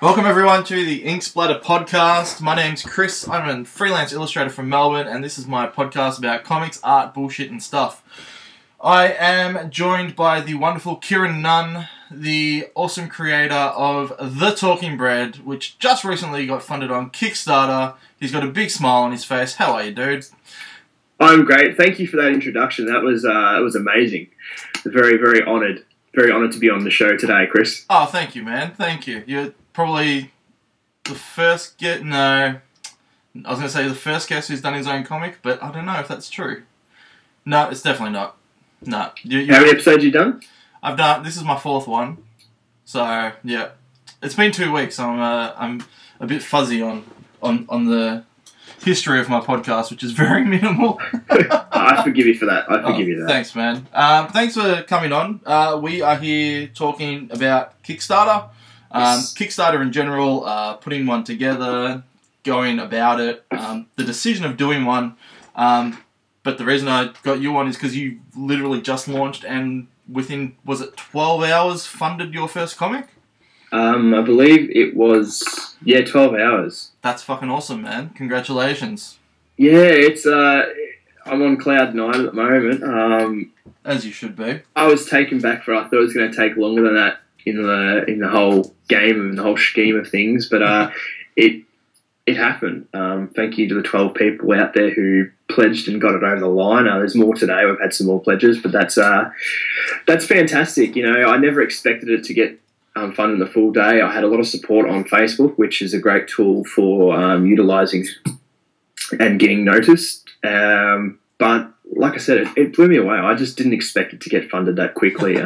Welcome everyone to the Inksplatter podcast. My name's Chris. I'm a freelance illustrator from Melbourne, and this is my podcast about comics, art, bullshit, and stuff. I am joined by the wonderful Kieran Nunn, the awesome creator of The Talking Bread, which just recently got funded on Kickstarter. He's got a big smile on his face. How are you, dude? I'm great. Thank you for that introduction. That was it was amazing. Very, very honoured. Very honoured to be on the show today, Chris. Oh, thank you, man. Thank you. You're probably the first I was going to say the first guest who's done his own comic, but I don't know if that's true. No, it's definitely not. No. How many episodes have you done? I've done. This is my fourth one. So yeah, it's been 2 weeks. I'm a bit fuzzy on the history of my podcast, which is very minimal. I forgive you for that. I forgive you that. Thanks, man. Thanks for coming on. We are here talking about Kickstarter. Yes. Kickstarter in general, putting one together, going about it, the decision of doing one. But the reason I got you on is because you literally just launched and within, was it 12 hours, funded your first comic? I believe it was, 12 hours. That's fucking awesome, man. Congratulations. Yeah, it's, I'm on cloud 9 at the moment. As you should be. I was taken back I thought it was going to take longer than that in the whole game and the whole scheme of things, but it happened. Thank you to the 12 people out there who pledged and got it over the line. There's more today. We've had some more pledges, but that's fantastic. You know, I never expected it to get funded in the full day. I had a lot of support on Facebook, which is a great tool for utilising and getting noticed. But like I said, it blew me away. I just didn't expect it to get funded that quickly.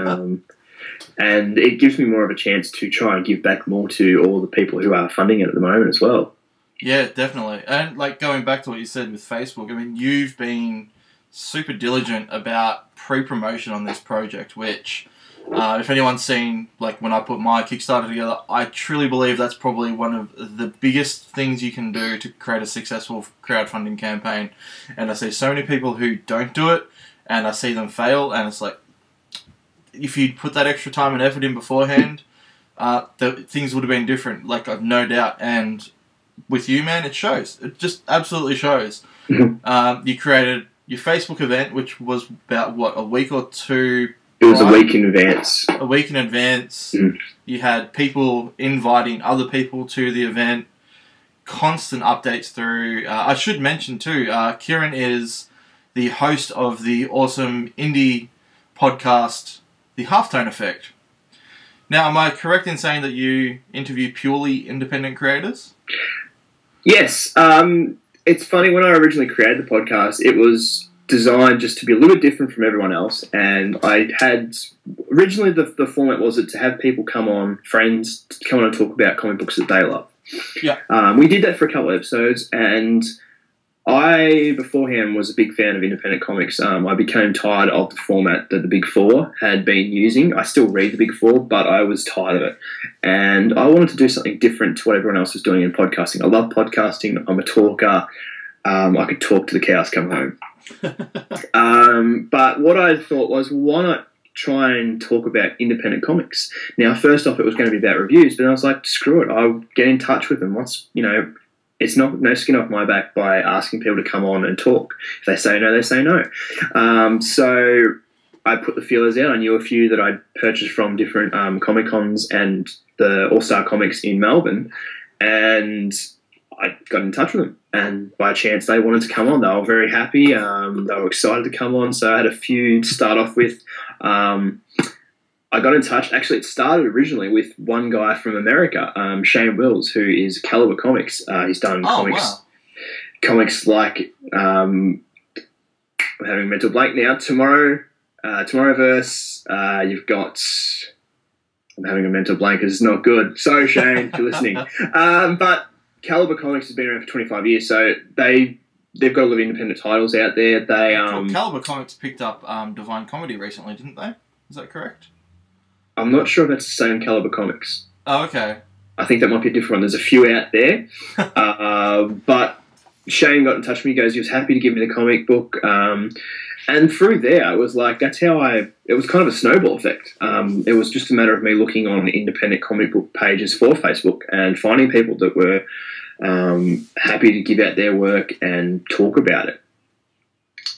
And it gives me more of a chance to try and give back more to all the people who are funding it at the moment as well. Yeah, definitely. And like going back to what you said with Facebook, I mean, you've been super diligent about pre-promotion on this project, which if anyone's seen, like when I put my Kickstarter together, I truly believe that's probably one of the biggest things you can do to create a successful crowdfunding campaign. And I see so many people who don't do it, and I see them fail, and it's like, if you'd put that extra time and effort in beforehand, things would have been different, like I've no doubt. And with you, man, it shows. It just absolutely shows. You created your Facebook event, which was about, what, a week or two? It was a week in advance. A week in advance. You had people inviting other people to the event, constant updates through. I should mention too, Kieran is the host of the awesome indie podcast, The Halftone Effect. Now, am I correct in saying that you interview purely independent creators? Yes. It's funny, when I originally created the podcast, it was designed just to be a little bit different from everyone else, and I had originally the format was to have people come on, friends, come on and talk about comic books that they love. Yeah. We did that for a couple of episodes, and I beforehand was a big fan of independent comics. I became tired of the format that the Big Four had been using. I still read the Big Four, but I was tired of it, and I wanted to do something different to what everyone else was doing in podcasting. I love podcasting. I'm a talker. I could talk to the cows come home. But what I thought was, why not try and talk about independent comics? Now, first off, it was going to be about reviews, but I was like, screw it. I'll get in touch with them. It's no skin off my back by asking people to come on and talk. If they say no, they say no. So I put the feelers out. I knew a few that I'd purchased from different Comic-Cons and the All-Star Comics in Melbourne, and I got in touch with them, and by chance they wanted to come on. They were very happy. They were excited to come on, so I had a few to start off with. I got in touch. Actually, it started originally with one guy from America, Shane Wills, who is Caliber Comics. He's done comics like I'm having a mental blank now. Tomorrowverse. You've got. I'm having a mental blank. It's not good. Sorry, Shane, if you're listening. But Caliber Comics has been around for 25 years, so they've got a lot of independent titles out there. Caliber Comics picked up Divine Comedy recently, didn't they? Is that correct? I'm not sure if that's the same Caliber Comics. Oh, okay. I think that might be a different one. There's a few out there. But Shane got in touch with me. He goes, he was happy to give me the comic book. And through there, it was like, that's how it was kind of a snowball effect. It was just a matter of me looking on independent comic book pages for Facebook and finding people that were happy to give out their work and talk about it.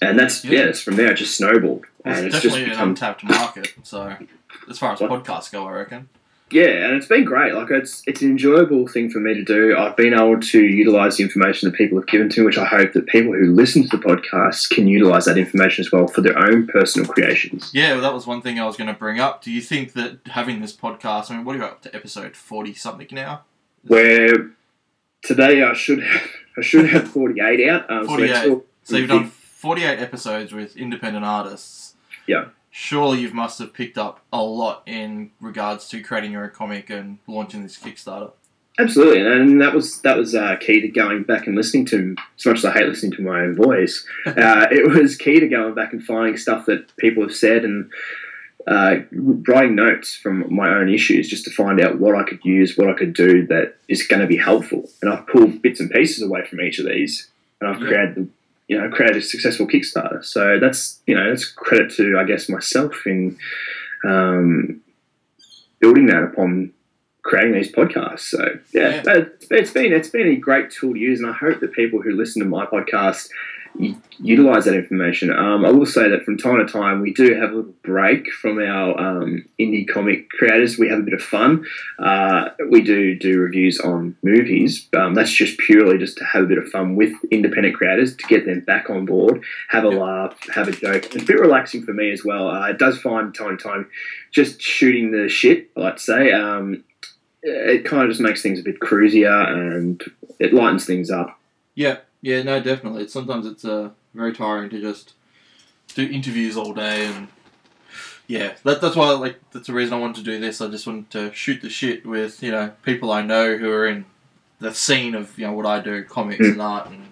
And that's, it's from there, it just snowballed. Well, and it's definitely an untapped market, so as far as podcasts go, I reckon. Yeah, and it's been great. Like, it's an enjoyable thing for me to do. I've been able to utilise the information that people have given to me, which I hope that people who listen to the podcast can utilise that information as well for their own personal creations. Yeah, well, that was one thing I was going to bring up. Do you think that having this podcast, I mean, what are you up to, episode 40-something now? Where today I should have 48 out. 48. So you've done 48 episodes with independent artists. Yeah. Surely you must have picked up a lot in regards to creating your own comic and launching this Kickstarter. Absolutely, and that was key to going back and listening to. As much as I hate listening to my own voice, it was key to going back and finding stuff that people have said and writing notes from my own issues just to find out what I could use, what I could do that is going to be helpful. And I've pulled bits and pieces away from each of these, and I've created a successful Kickstarter. So that's credit to, I guess, myself in building that upon creating these podcasts. So it's been a great tool to use, and I hope that people who listen to my podcast utilise that information. I will say that from time to time we do have a little break from our indie comic creators. We have a bit of fun. We do reviews on movies. That's just purely just to have a bit of fun with independent creators, to get them back on board, have a laugh, have a joke. It's a bit relaxing for me as well. It does find time to time just shooting the shit, I like to say. It kind of just makes things a bit cruisier and it lightens things up. Yeah, no, definitely. Sometimes it's very tiring to just do interviews all day, and that's why that's the reason I wanted to do this. I just wanted to shoot the shit with people I know who are in the scene of what I do, comics and art and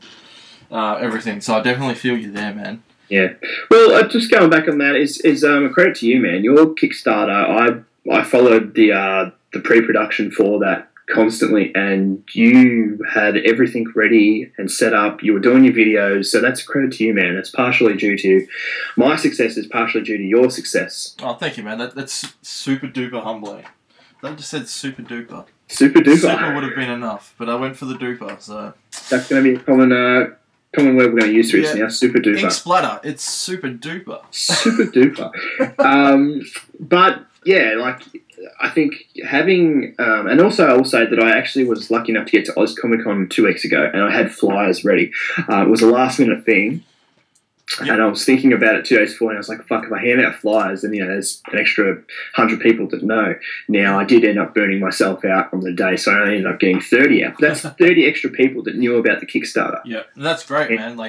everything. So I definitely feel you there, man. Yeah. Well, just going back on that is a credit to you, man. Your Kickstarter, I followed the pre-production for that constantly, and you had everything ready and set up. You were doing your videos, so that's a credit to you, man. It's partially due to my success, is partially due to your success. Oh, thank you, man. That's super duper humbling. I just said super duper. Super duper. Super would have been enough, but I went for the duper. So that's going to be a common word we're going to use for this now. Super duper. Inksplatter. It's super duper. Super duper. But yeah, I think having, and also I will say that I actually was lucky enough to get to Oz Comic Con 2 weeks ago, and I had flyers ready. It was a last minute thing, and I was thinking about it 2 days before, and I was like, fuck, if I hand out flyers, then there's an extra 100 people that know. Now, I did end up burning myself out on the day, so I only ended up getting 30 out. But that's 30 extra people that knew about the Kickstarter. Yeah, that's great, man.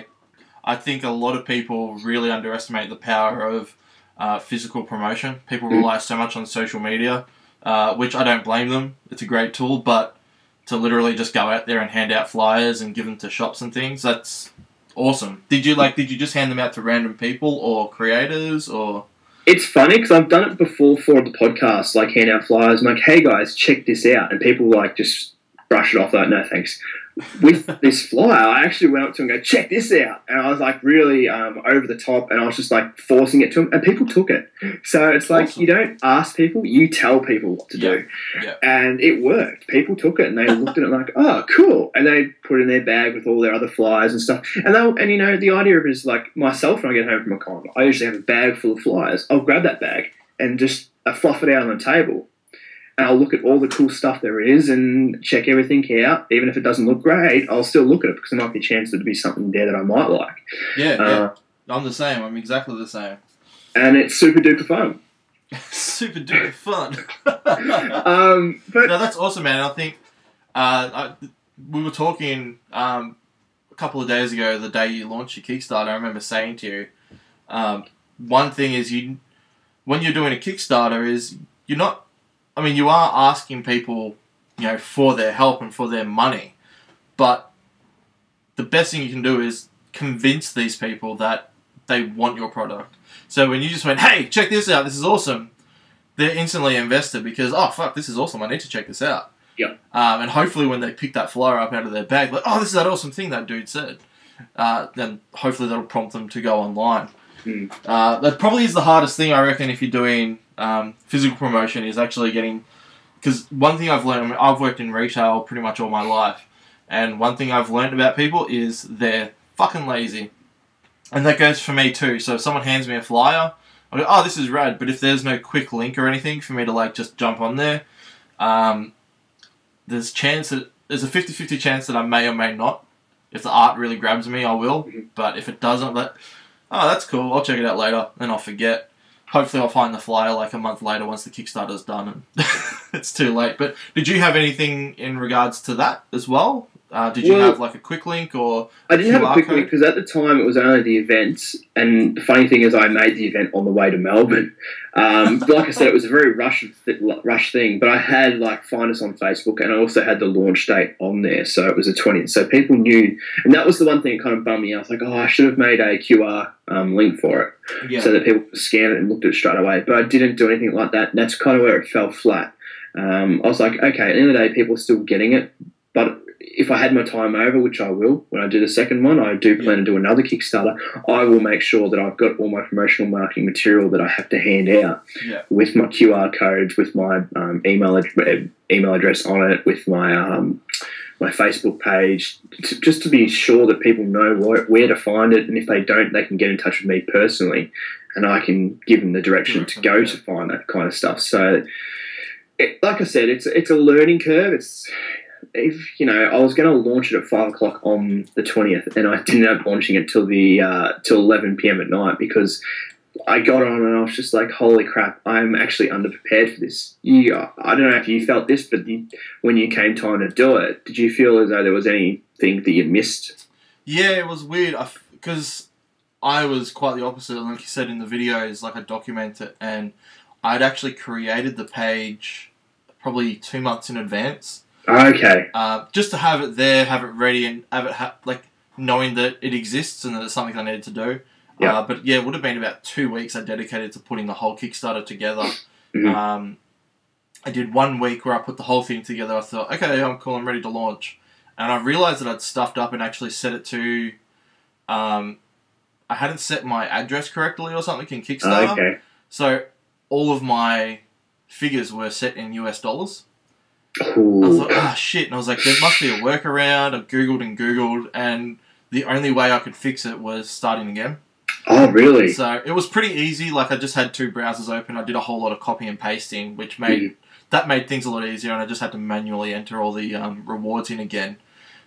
I think a lot of people really underestimate the power of physical promotion. People rely so much on social media, which I don't blame them. It's a great tool, but to literally just go out there and hand out flyers and give them to shops and things, that's awesome. Did you just hand them out to random people or creators, or? It's funny because I've done it before for the podcast, hand out flyers. I'm like, hey guys, check this out, and people just brush it off like, no thanks. With this flyer, I actually went up to him and go, check this out. And I was really over the top, and I was just forcing it to them, and people took it. So it's awesome. You don't ask people, you tell people what to do. Yeah. And it worked. People took it and they looked at it like, oh, cool. And they put it in their bag with all their other flyers and stuff. And the idea of it is myself, when I get home from a con, I usually have a bag full of flyers. I'll grab that bag and just fluff it out on the table. And I'll look at all the cool stuff there is and check everything out. Even if it doesn't look great, I'll still look at it because there might be a chance that there'll be something there that I might like. Yeah. I'm the same. I'm exactly the same. And it's super duper fun. Super duper fun. But no, that's awesome, man. I think we were talking a couple of days ago, the day you launched your Kickstarter. I remember saying to you, one thing is when you're doing a Kickstarter is you're not. You are asking people, for their help and for their money, but the best thing you can do is convince these people that they want your product. So when you just went, hey, check this out, this is awesome, they're instantly invested because, oh, fuck, this is awesome, I need to check this out. Yeah. And hopefully when they pick that flyer up out of their bag, like, oh, this is that awesome thing that dude said, then hopefully that'll prompt them to go online. That probably is the hardest thing, I reckon, if you're doing physical promotion, is actually getting... Because one thing I've learned, I mean, I've worked in retail pretty much all my life, and one thing I've learned about people is they're fucking lazy. And that goes for me too. So if someone hands me a flyer, I go, oh, this is rad, but if there's no quick link or anything for me to like just jump on there, there's a 50-50 chance that I may or may not. If the art really grabs me, I will. But if it doesn't, oh, that's cool, I'll check it out later, then I'll forget. Hopefully I'll find the flyer like a month later once the Kickstarter's done and it's too late. But did you have anything in regards to that as well? Did you have like a quick link or I didn't have a quick link because at the time it was only the events, and the funny thing is I made the event on the way to Melbourne. Like I said, it was a very rush thing, but I had like find us on Facebook, and I also had the launch date on there, so it was the 20th. So people knew, and that was the one thing that kind of bummed me out. I was like, oh, I should have made a QR link for it, so that people could scan it and looked at it straight away. But I didn't do anything like that, and that's kind of where it fell flat. I was like, okay, at the end of the day, people are still getting it, but if I had my time over, which I will, when I do the second one, I do plan to do another Kickstarter, I will make sure that I've got all my promotional marketing material that I have to hand out with my QR codes, with my email address on it, with my my Facebook page, just to be sure that people know where to find it, and if they don't, they can get in touch with me personally, and I can give them the direction to go to find that kind of stuff. So, like I said, it's a learning curve. If I was going to launch it at 5 o'clock on the 20th, and I didn't end up launching it till 11 p.m. at night because I got on and I was just like, holy crap, I'm actually underprepared for this. I don't know if you felt this, but when you came time to do it, did you feel as though there was anything that you missed? Yeah, it was weird because I was quite the opposite. Like you said in the videos, like I document it, and I'd actually created the page probably 2 months in advance. Okay. Just to have it there, have it ready, and have it knowing that it exists and that it's something I needed to do. Yeah. But yeah, it would have been about 2 weeks I dedicated to putting the whole Kickstarter together. I did 1 week where I put the whole thing together. I thought, okay, I'm cool, I'm ready to launch. And I realised that I'd stuffed up and actually set it to... I hadn't set my address correctly or something in Kickstarter. Okay. So all of my figures were set in US dollars. Ooh. I was like, oh shit, and I was like, there must be a workaround. I Googled, and the only way I could fix it was starting again. Oh, really? So it was pretty easy. Like, I just had 2 browsers open. I did a whole lot of copy and pasting, which made things a lot easier, and I just had to manually enter all the rewards in again.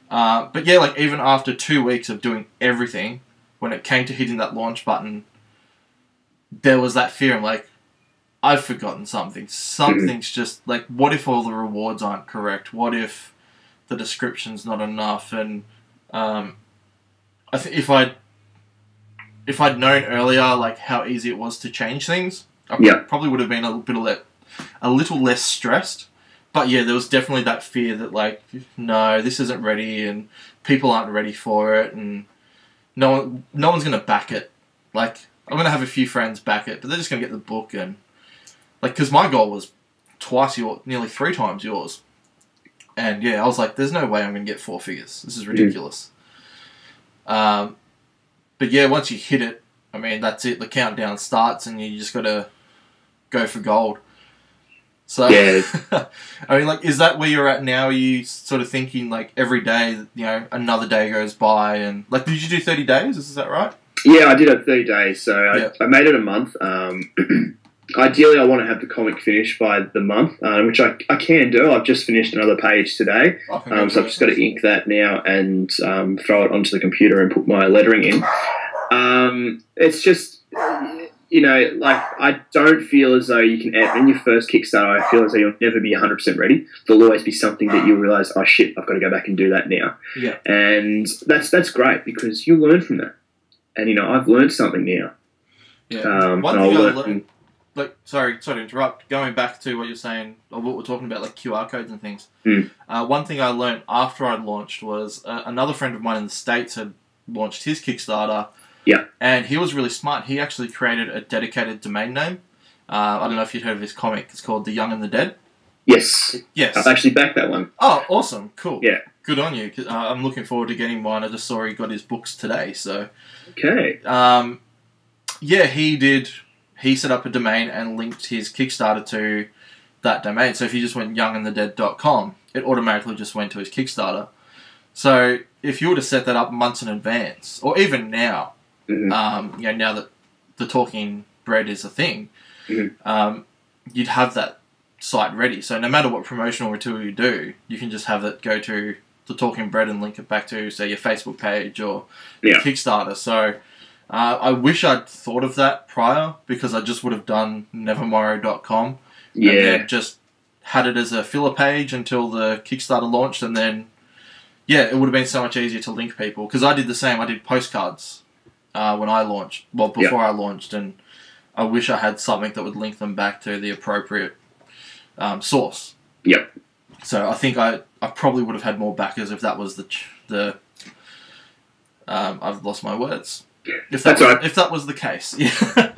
But yeah, like, even after 2 weeks of doing everything, when it came to hitting that launch button, there was that fear. I'm like, I've forgotten something. Something's just like, what if all the rewards aren't correct? What if the description's not enough? And I think if I'd known earlier like how easy it was to change things, I probably would have been a little less stressed. But yeah, there was definitely that fear that like, no, this isn't ready, and people aren't ready for it, and no one's gonna back it. Like, I'm gonna have a few friends back it, but they're just gonna get the book and. Like, because my goal was nearly 3 times yours. And yeah, I was like, there's no way I'm going to get 4 figures. This is ridiculous. But yeah, once you hit it, I mean, that's it. The countdown starts and you just got to go for gold. So, I mean, like, is that where you're at now? Are you sort of thinking, like, every day, another day goes by and, like, did you do 30 days? Is that right? Yeah, I did have 30 days. So I made it a month. Ideally, I want to have the comic finished by the month, which I can do. I've just finished another page today, so I've just got to ink that now and throw it onto the computer and put my lettering in. It's just, like, I don't feel as though you can, in your first Kickstarter, I feel as though you'll never be 100% ready. There'll always be something that you'll realise, oh shit, I've got to go back and do that now. Yeah. And that's great because you learn from that. And, I've learned something now. Yeah. One thing I learned... Like, sorry to interrupt. Going back to what you're saying, or what we're talking about, like QR codes and things. One thing I learned after I launched was another friend of mine in the States had launched his Kickstarter. Yeah. And he was really smart. He actually created a dedicated domain name. I don't know if you'd heard of his comic. It's called The Young and the Dead. Yes. Yes. I've actually backed that one. Oh, awesome. Cool. Yeah. Good on you. I'm looking forward to getting mine. I just saw he got his books today, so... Okay. Yeah, he did. He set up a domain and linked his Kickstarter to that domain. So if you just went youngandthedead.com, it automatically just went to his Kickstarter. So if you were to set that up months in advance, or even now, Mm-hmm. now that the Talking Bread is a thing, Mm-hmm. You'd have that site ready. So no matter what promotional material you do, you can just have it go to the Talking Bread and link it back to, say, your Facebook page or Kickstarter. So I wish I'd thought of that prior, because I just would have done nevermorrow.com and then just had it as a filler page until the Kickstarter launched, and then, it would have been so much easier to link people, because I did the same. I did postcards when I launched, before I launched, and I wish I had something that would link them back to the appropriate source. Yep. So I think I probably would have had more backers if that was the I've lost my words. If that was the case. Yeah.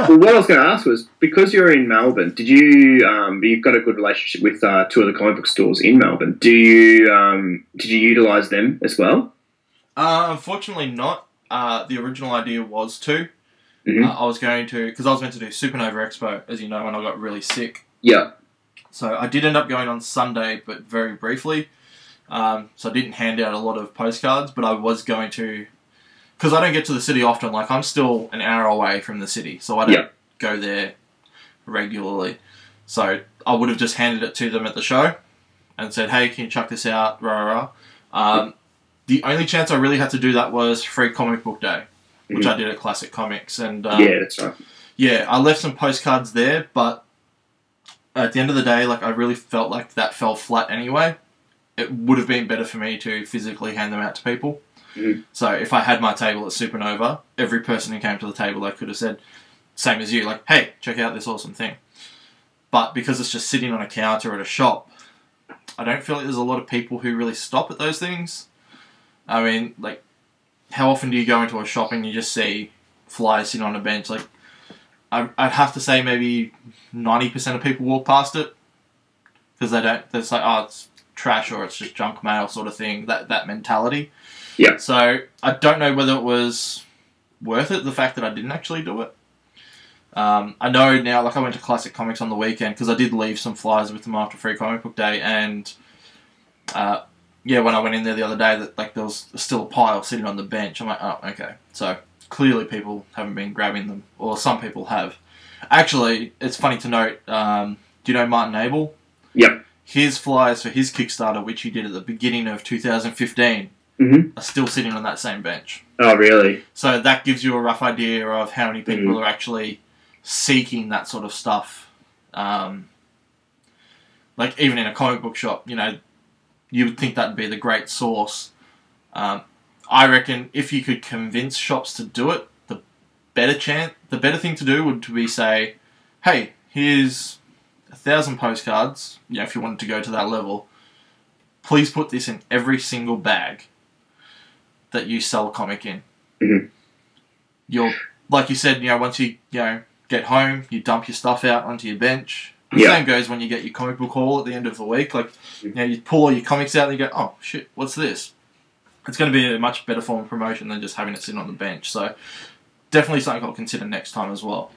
Well, what I was going to ask was, because you're in Melbourne, did you you've got a good relationship with two of the comic book stores in Melbourne? Did you utilise them as well? Unfortunately not. The original idea was to. Mm-hmm. I was going to, because I was meant to do Supernova Expo, as you know, when I got really sick. Yeah. So I did end up going on Sunday, but very briefly. So I didn't hand out a lot of postcards, but I was going to, because I don't get to the city often. Like, I'm still an hour away from the city, so I don't go there regularly. So I would have just handed it to them at the show and said, hey, can you chuck this out? Rah, rah. The only chance I really had to do that was Free Comic Book Day, which I did at Classic Comics. And that's right. Yeah, I left some postcards there, but at the end of the day, like, I really felt like that fell flat anyway. It would have been better for me to physically hand them out to people. Mm-hmm. So if I had my table at Supernova, every person who came to the table, I could have said, same as you, like, hey, check out this awesome thing. But because it's just sitting on a counter at a shop, I don't feel like there's a lot of people who really stop at those things. I mean, like, how often do you go into a shop and you just see flyers sitting on a bench? Like, I'd have to say maybe 90% of people walk past it, because it's like, oh, it's trash or it's just junk mail sort of thing, that mentality. Yeah. So I don't know whether it was worth it, the fact that I didn't actually do it. I know now, like, I went to Classic Comics on the weekend, because I did leave some flyers with them after Free Comic Book Day, and when I went in there the other day, that, like, there was still a pile sitting on the bench. I'm like, oh, okay. So clearly people haven't been grabbing them, or some people have. Actually, it's funny to note, do you know Martin Abel? Yep. His flyers for his Kickstarter, which he did at the beginning of 2015, are still sitting on that same bench. Oh, really? So that gives you a rough idea of how many people are actually seeking that sort of stuff. Like, even in a comic book shop, you would think that'd be the great source. I reckon if you could convince shops to do it, the better thing to do would be say, hey, here's 1,000 postcards, if you wanted to go to that level, please put this in every single bag that you sell a comic in. Mm-hmm. You'll, like you said, once you get home, you dump your stuff out onto your bench. The same goes when you get your comic book haul at the end of the week. Like, you pull all your comics out and you go, oh, shit, what's this? It's going to be a much better form of promotion than just having it sitting on the bench. So definitely something I'll consider next time as well.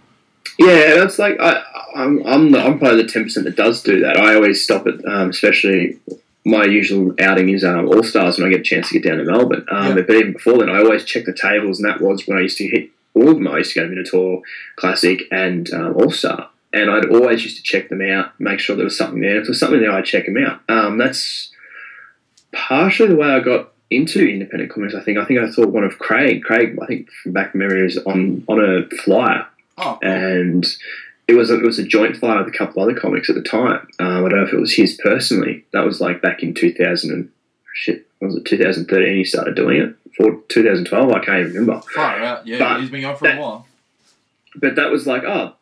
Yeah, that's like, I'm part of the 10% that does do that. I always stop at, especially my usual outing is All Stars when I get a chance to get down to Melbourne. But even before then, I always check the tables, and that was when I used to hit all of them. I used to go to Minotaur, Classic, and All Star. And I'd always used to check them out, make sure there was something there. If there was something there, I'd check them out. That's partially the way I got into independent comics. I think I saw one of Craig. Craig, I think from back from memory, was on a flyer. Oh, cool. And it was a joint flyer with a couple other comics at the time. I don't know if it was his personally. That was like back in 2013 he started doing it? For 2012, I can't even remember. Far out, yeah. But he's been going for a while. But that was like, I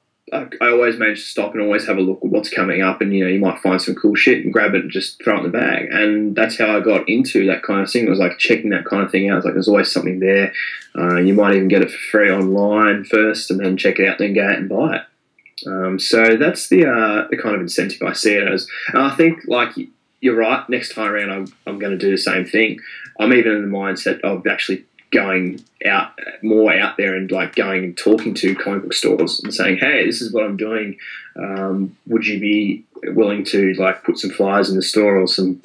always manage to stop and always have a look at what's coming up, and you might find some cool shit and grab it and just throw it in the bag. And that's how I got into that kind of thing. It was like checking that kind of thing out. It was like there's always something there. You might even get it for free online first and then check it out, then go out and buy it. So that's the kind of incentive I see it as. And I think, like, you're right, next time around I'm going to do the same thing. I'm even in the mindset of actually going out there and like going and talking to comic book stores and saying, hey, this is what I'm doing. Would you be willing to like put some flyers in the store or some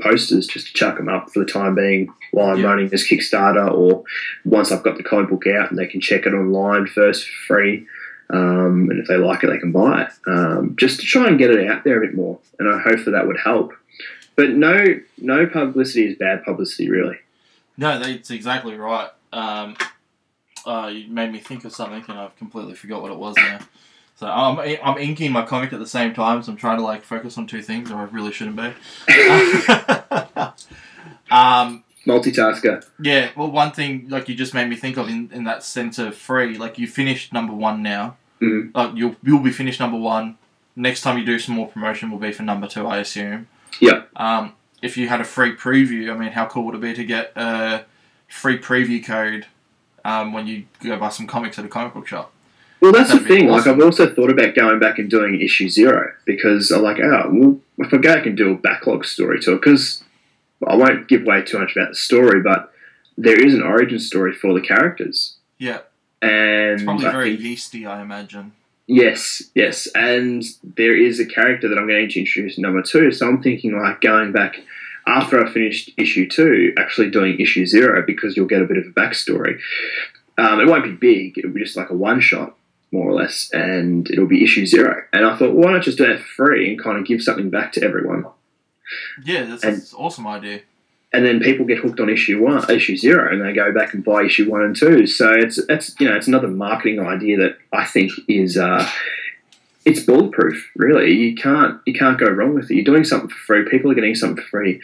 posters just to chuck them up for the time being while I'm running this Kickstarter, or once I've got the comic book out and they can check it online first for free. And if they like it, they can buy it. Just to try and get it out there a bit more. And I hope that would help. But no publicity is bad publicity, really. No, that's exactly right. You made me think of something, and I've completely forgot what it was now. So I'm inking my comic at the same time, so I'm trying to like focus on two things, or I really shouldn't be. Multitasker. Yeah, well, one thing like you just made me think of in that sense of free, like you finished number 1 now. Mm-hmm. Like you'll be finished number 1. Next time you do some more promotion will be for number 2, I assume. Yeah. If you had a free preview, I mean, how cool would it be to get a free preview code when you go buy some comics at a comic book shop? Well, that's the thing. Awesome. Like, I've also thought about going back and doing issue 0 because I'm like, well, if I go back and do a backlog story to it, because I won't give away too much about the story, but there is an origin story for the characters. Yeah. And it's probably very yeasty, I imagine. Yes, and there is a character that I'm going to introduce in number 2, so I'm thinking like going back after I finished issue 2, actually doing issue 0 because you'll get a bit of a backstory. It won't be big, it'll be just like a one-shot, more or less, and it'll be issue 0. And I thought, why not just do that for free and kind of give something back to everyone? Yeah, that's an awesome idea. And then people get hooked on issue 0, and they go back and buy issue 1 and 2. So it's another marketing idea that I think is it's bulletproof. Really, you can't go wrong with it. You're doing something for free. People are getting something for free,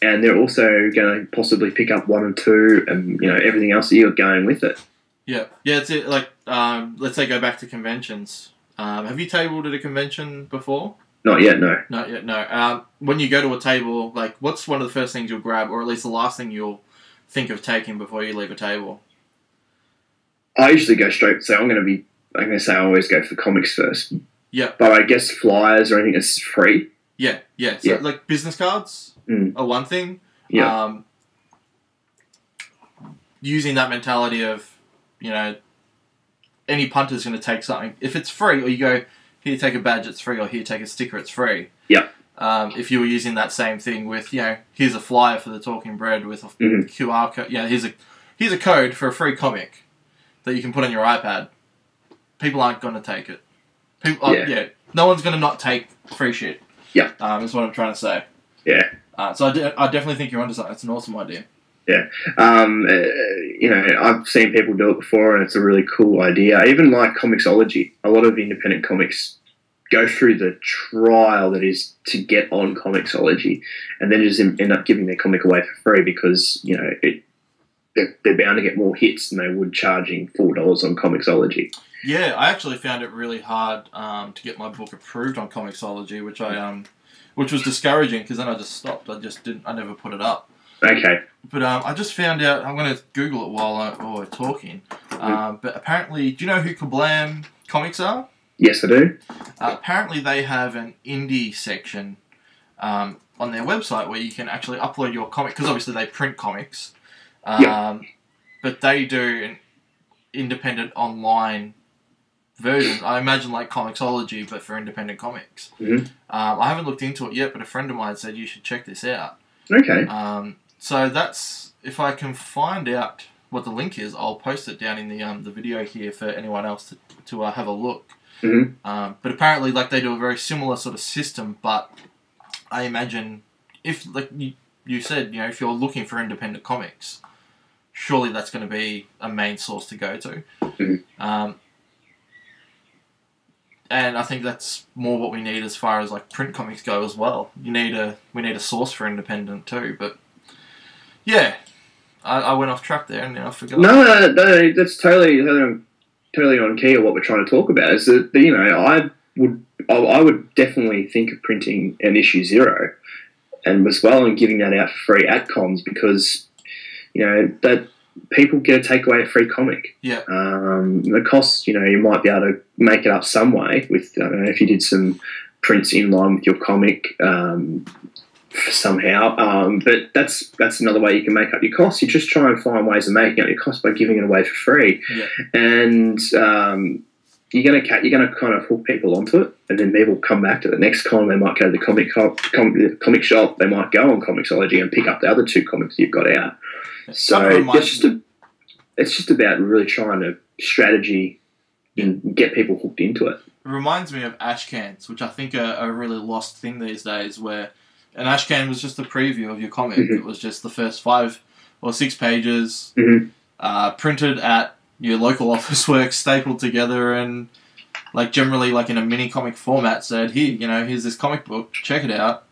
and they're also going to possibly pick up 1 and 2, and everything else that you're going with it. Yeah. It's it. Like let's say go back to conventions. Have you tabled at a convention before? Not yet, no. Not yet, no. When you go to a table, like, what's one of the first things you'll grab, or at least the last thing you'll think of taking before you leave a table? I usually go straight. So I'm going to say I always go for comics first. Yeah. But I guess flyers or anything that's free. Yeah. So, like, business cards are one thing. Yeah. Using that mentality of, any punter's going to take something. If it's free, or you go, here, take a badge, it's free, or here, take a sticker, it's free. Yeah. If you were using that same thing with, here's a flyer for the Talking Bread with a QR code. Here's a code for a free comic that you can put on your iPad. People aren't going to take it. No one's going to not take free shit. Yeah. Is what I'm trying to say. Yeah. So I definitely think you're onto something. It's an awesome idea. Yeah. I've seen people do it before, and it's a really cool idea. Even like Comixology, a lot of independent comics go through the trial that is to get on Comixology, and then just end up giving their comic away for free because they're bound to get more hits than they would charging $4 on Comixology. Yeah, I actually found it really hard to get my book approved on Comixology, which was discouraging because then I just stopped. I never put it up. Okay. But I just found out, I'm going to Google it while we're talking, but apparently, do you know who Kablam Comics are? Yes, I do. Apparently they have an indie section on their website where you can actually upload your comic, because obviously they print comics, but they do an independent online version. I imagine like Comixology, but for independent comics. Mm-hmm. I haven't looked into it yet, but a friend of mine said you should check this out. Okay. So that's, if I can find out what the link is, I'll post it down in the video here for anyone else to have a look. Mm-hmm. But apparently, like, they do a very similar sort of system, but I imagine if, like you said, if you're looking for independent comics, surely that's going to be a main source to go to. Mm-hmm. And I think that's more what we need as far as like print comics go as well. We need a source for independent too. But yeah, I went off track there and then I forgot. No, that's totally on key of what we're trying to talk about. Is that I would definitely think of printing an issue 0, and as well and giving that out for free at cons because that people get to take away a free comic. Yeah. The cost, you know, you might be able to make it up some way with, I don't know, if you did some prints in line with your comic somehow. But that's another way you can make up your costs. You just try and find ways of making up your costs by giving it away for free. Yeah. And you're gonna kind of hook people onto it, and then people come back to the next con. They might go to the comic shop. They might go on Comixology and pick up the other 2 comics you've got out. So it's just about really trying to strategy and get people hooked into it. It reminds me of ash cans, which I think are a really lost thing these days, where an ash can was just a preview of your comic. Mm-hmm. It was just the first 5 or 6 pages, Mm-hmm. Printed at your local office work, stapled together, and like generally like in a mini comic format said, here, you know, here's this comic book, check it out.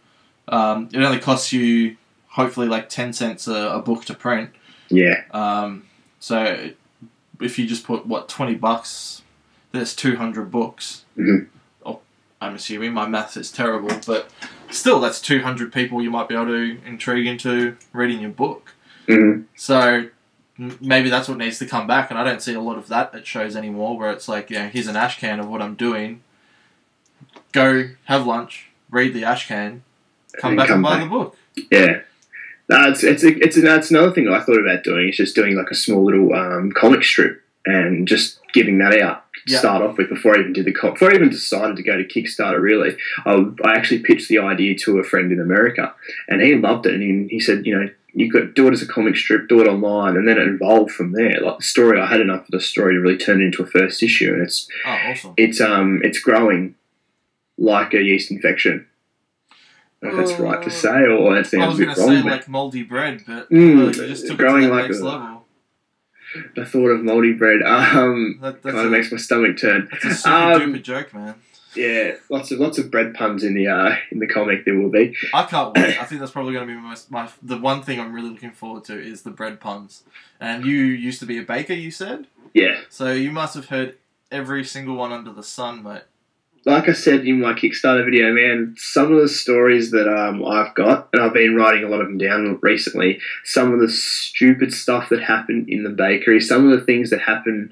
It only costs you hopefully like 10 cents a book to print. Yeah. So if you just put, what, $20, there's 200 books. Mm-hmm. Oh, I'm assuming my maths is terrible, but still that's 200 people you might be able to intrigue into reading your book. Mm-hmm. So maybe that's what needs to come back, and I don't see a lot of that at shows anymore, where it's like, you know, here's an ash can of what I'm doing. Go have lunch, read the ash can, come back and buy the book. Yeah. It's another thing I thought about doing. Is just doing like a small little comic strip and just giving that out. Yep. Start off with before I even decided to go to Kickstarter. Really, I actually pitched the idea to a friend in America, and he loved it. And he said, you know, you could do it as a comic strip, do it online, and then it evolved from there. Like the story, I had enough of the story to really turn it into a first issue, and awesome. It's growing like a yeast infection. I don't know if that's right to say, or that sounds a bit wrong. I was going to say like mouldy bread, but you just took growing it to that like next level. The thought of mouldy bread kind of makes my stomach turn. That's a super duper joke, man. Yeah, lots of bread puns in the comic. There will be. I can't wait. I think that's probably going to be the one thing I'm really looking forward to is the bread puns. And you used to be a baker, you said? Yeah. So you must have heard every single one under the sun, mate. Like I said in my Kickstarter video, man, some of the stories that I've got, and I've been writing a lot of them down recently, some of the stupid stuff that happened in the bakery, some of the things that happen,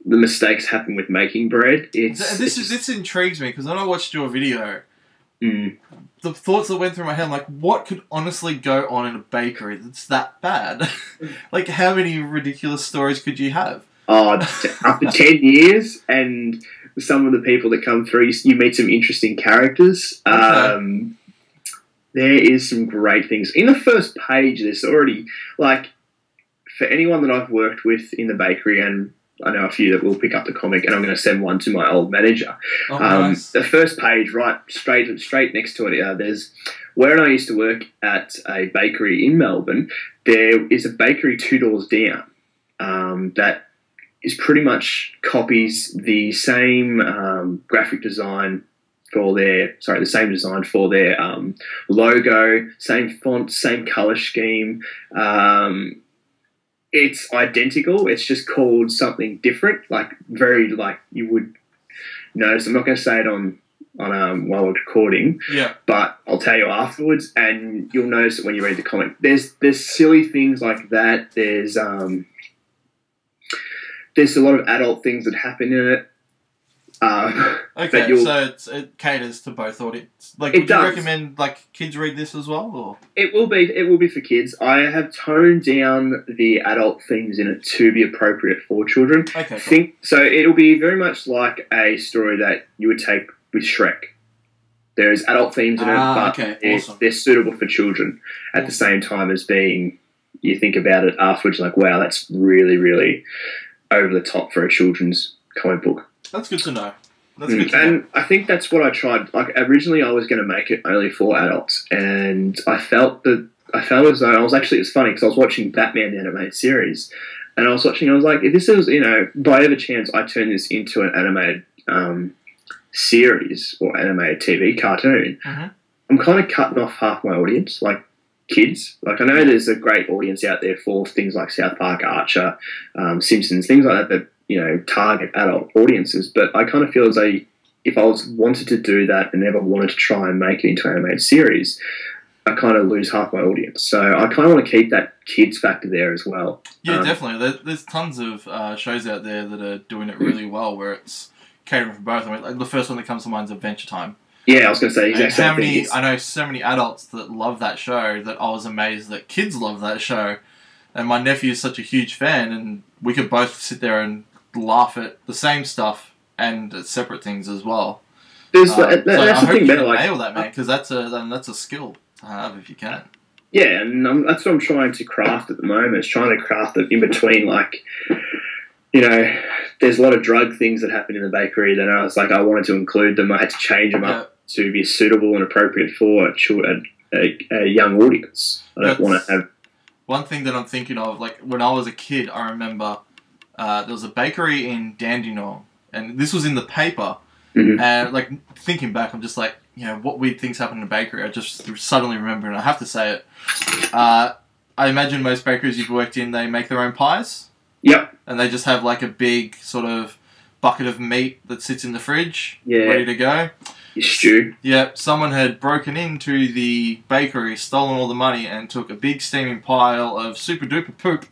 the mistakes happen with making bread. This intrigues me, because when I watched your video, the thoughts that went through my head, I'm like, what could honestly go on in a bakery that's that bad? Like, how many ridiculous stories could you have? After 10 years, and some of the people that come through, you meet some interesting characters. Okay. There is some great things. In the first page, there's already, like, for anyone that I've worked with in the bakery, and I know a few that will pick up the comic, and I'm going to send one to my old manager. Oh, nice. The first page, right, straight next to it, there's, where I used to work at a bakery in Melbourne, there is a bakery 2 doors down that is pretty much copies the same graphic design the same design for their logo, same font, same color scheme. It's identical. It's just called something different, like very like you would notice. I'm not going to say it on while we're recording, yeah, but I'll tell you afterwards, and you'll notice it when you read the comic. There's silly things like that. There's a lot of adult things that happen in it. Okay, so it caters to both audiences. Like, would you recommend like kids read this as well, or it will be for kids. I have toned down the adult themes in it to be appropriate for children. Okay, cool. So it'll be very much like a story that you would take with Shrek. There's adult themes in it, but awesome. They're suitable for children at the same time as being. You think about it afterwards, like, wow, that's really, really over the top for a children's comic book. That's good to know. And I think that's what I tried. Like, originally I was going to make it only for adults, and I felt as though it's funny because I was watching Batman the animated series, and I was like, if this is, by ever chance I turn this into an animated series or animated TV cartoon, I'm kind of cutting off half my audience, like kids. Like, I know there's a great audience out there for things like South Park, Archer, Simpsons, things like that target adult audiences, but I kind of feel as though if I wanted to do that and ever wanted to try and make it into an animated series, I kind of lose half my audience. So I kind of want to keep that kids factor there as well. Yeah, definitely. There's tons of shows out there that are doing it really well, where it's catering for both. I mean, like, the first one that comes to mind is Adventure Time. Yeah, I was going to say the exact same thing. I know so many adults that love that show that I was amazed that kids love that show. And my nephew is such a huge fan, and we could both sit there and laugh at the same stuff and at separate things as well. That's the thing about like, nail that, man, because that's a skill to have if you can. Yeah, and that's what I'm trying to craft at the moment. Is trying to craft it in between, like, you know, there's a lot of drug things that happen in the bakery that I was like, I wanted to include them. I had to change them up to be suitable and appropriate for a young audience. I don't want to have... One thing that I'm thinking of, like, when I was a kid, I remember there was a bakery in Dandenong, and this was in the paper. Mm-hmm. And, like, thinking back, I'm just like, you know, what weird things happen in a bakery. I just suddenly remember, and I have to say it. I imagine most bakeries you've worked in, they make their own pies. Yep. And they just have, like, a big sort of bucket of meat that sits in the fridge, yeah, ready to go. Your stew. Yep. Someone had broken into the bakery, stolen all the money, and took a big steaming pile of super duper poop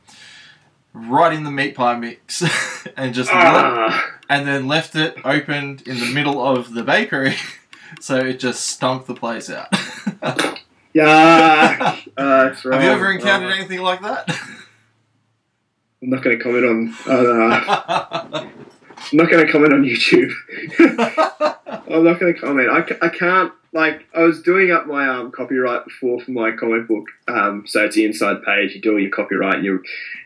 right in the meat pie mix and just and then left it opened in the middle of the bakery, so it just stunk the place out. Yeah, that's right. Have you ever encountered anything like that? I'm not going to comment on. I'm not going to comment on YouTube. I'm not going to comment. I can't. Like, I was doing up my copyright before for my comic book. So it's the inside page. You do all your copyright, and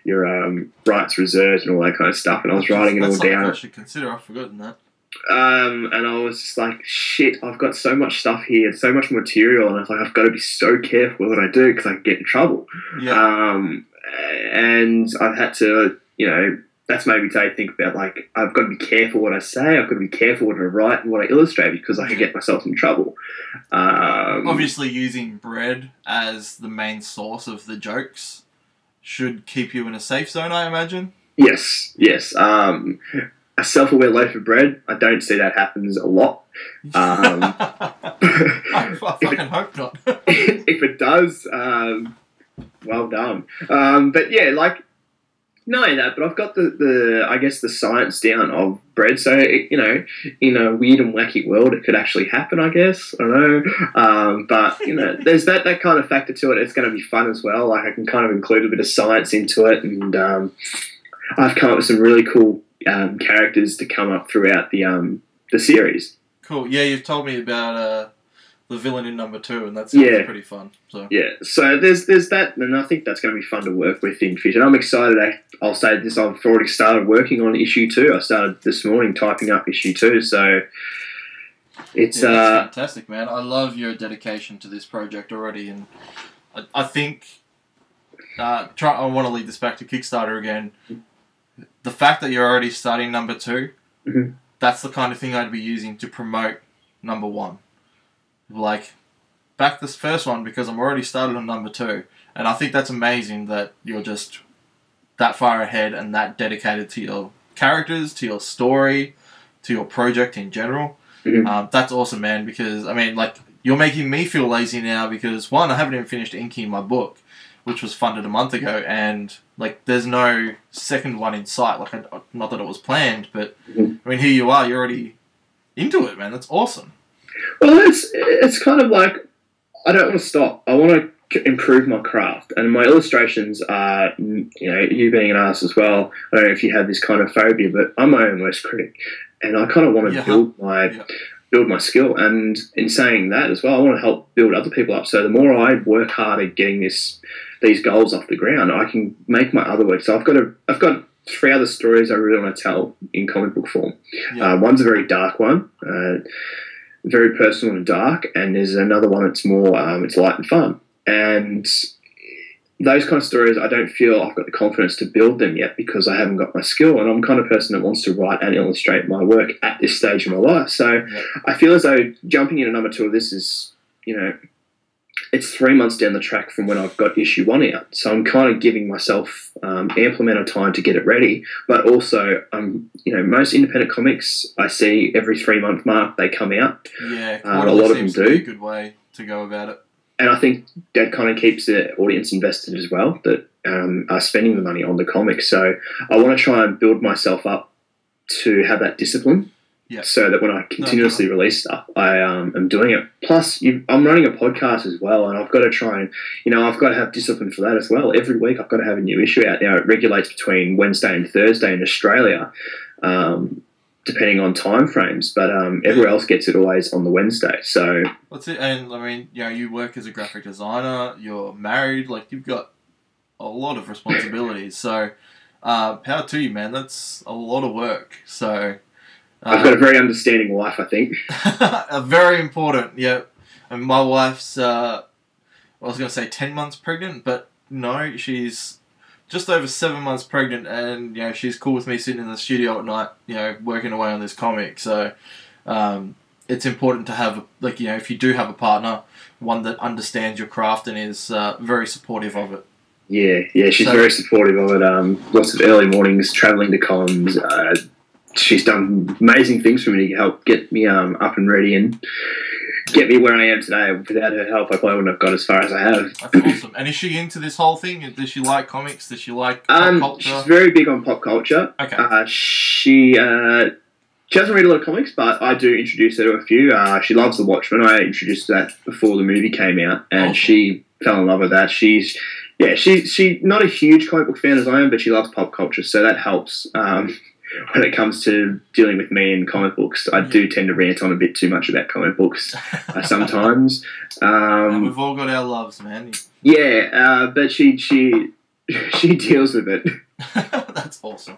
your rights reserved, and all that kind of stuff. And I was writing it all down. I should consider. I've forgotten that. And I was just like, shit, I've got so much stuff here, so much material, and I was like, I've got to be so careful with what I do because I can get in trouble. Yeah. And I've had to, you know, that's made me think about, like, I've got to be careful what I say, I've got to be careful what I write and what I illustrate because I can get myself in trouble. Obviously, using bread as the main source of the jokes should keep you in a safe zone, I imagine. Yes. A self-aware loaf of bread, I don't see that happens a lot. I fucking hope not. If it does, well done. But yeah, like, knowing that, but I've got the I guess the science down of bread. So, you know, in a weird and wacky world, it could actually happen, I guess. I don't know. But, you know, there's that kind of factor to it. It's going to be fun as well. Like, I can kind of include a bit of science into it. And I've come up with some really cool characters to come up throughout the series. Cool. Yeah, you've told me about the villain in number 2, and that sounds pretty fun. So so there's that, and I think that's going to be fun to work with in future. And I'm excited. I'll say this: I've already started working on issue 2. I started this morning typing up issue 2. So it's that's fantastic, man. I love your dedication to this project already, and I think I want to lead this back to Kickstarter again. The fact that you're already starting number 2, mm-hmm. that's the kind of thing I'd be using to promote number 1. Like, back this first one because I'm already started on number 2, and I think that's amazing that you're just that far ahead and that dedicated to your characters, to your story, to your project in general. Mm-hmm. That's awesome, man, because, I mean, like, you're making me feel lazy now because, one, I haven't even finished inking my book, which was funded a month ago, and, like, there's no second one in sight. Like, not that it was planned, but, mm-hmm. I mean, here you are, you're already into it, man. That's awesome. Well, it's kind of like, I don't want to stop. I want to improve my craft, and my illustrations are, you know, you being an artist as well, I don't know if you have this kind of phobia, but I'm my own worst critic, and I kind of want to build my skill, and in saying that as well, I want to help build other people up, so the more I work hard at getting these goals off the ground, I can make my other work. So I've got 3 other stories I really want to tell in comic book form. One's a very dark one, very personal and dark, and there's another one that's more it's light and fun. And those kind of stories, I don't feel I've got the confidence to build them yet because I haven't got my skill, and I'm the kind of person that wants to write and illustrate my work at this stage of my life. So I feel as though jumping into number 2 of this is, you know, it's 3 months down the track from when I've got issue 1 out. So I'm kind of giving myself ample amount of time to get it ready. But also, you know, most independent comics I see every 3 month mark they come out. Yeah, a lot of them do. A good way to go about it. and I think that kind of keeps the audience invested as well, that are spending the money on the comics. So I want to try and build myself up to have that discipline. Yeah. So that when I continuously release stuff, I am doing it. Plus, I'm running a podcast as well, and I've got to try and, I've got to have discipline for that as well. Every week I've got to have a new issue out. Now, it regulates between Wednesday and Thursday in Australia, depending on time frames, but everywhere else gets it always on the Wednesday. So that's it. And I mean, you work as a graphic designer, you're married, like you've got a lot of responsibilities. So power to you, man. That's a lot of work. So I've got a very understanding wife, I think. Very important, yeah. And my wife's, I was going to say 10 months pregnant, but no, she's just over 7 months pregnant, and she's cool with me sitting in the studio at night, working away on this comic. So it's important to have, if you do have a partner, one that understands your craft and is very supportive of it. Yeah, she's very supportive of it. Lots of early mornings, travelling to cons. She's done amazing things for me to help get me up and ready and get me where I am today. Without her help, I probably wouldn't have got as far as I have. That's awesome. And is she into this whole thing? Does she like comics? Does she like pop culture? She's very big on pop culture. Okay. She doesn't read a lot of comics, but I do introduce her to a few. She loves The Watchmen. I introduced her to that before the movie came out, and she fell in love with that. She's not a huge comic book fan as I am, but she loves pop culture, so that helps. When it comes to dealing with me and comic books, I do tend to rant on a bit too much about comic books sometimes. We've all got our loves, man. Yeah, but she deals with it. That's awesome.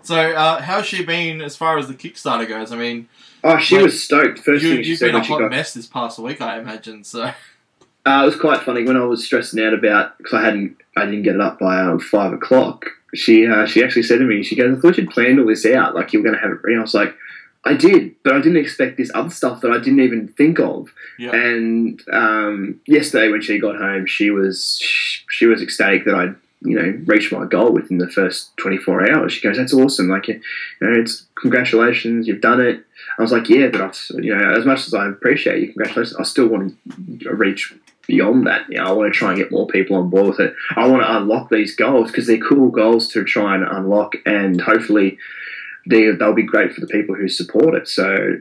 So, how's she been as far as the Kickstarter goes? I mean, she was stoked. First thing she you've said been a hot mess this past week, I imagine. So, it was quite funny when I was stressing out about because I didn't get it up by 5 o'clock. She actually said to me, she goes, "I thought you'd planned all this out, like you were going to have it ready." I was like, "I did, but I didn't expect this other stuff that I didn't even think of." Yeah. And yesterday when she got home, she was ecstatic that I'd reached my goal within the first 24 hours. She goes, "That's awesome! Like it's congratulations, you've done it." I was like, "Yeah, but as much as I appreciate you, congratulations, I still want to reach beyond that. I want to try and get more people on board with it. I want to unlock these goals because they're cool goals to try and unlock, and hopefully they'll be great for the people who support it." So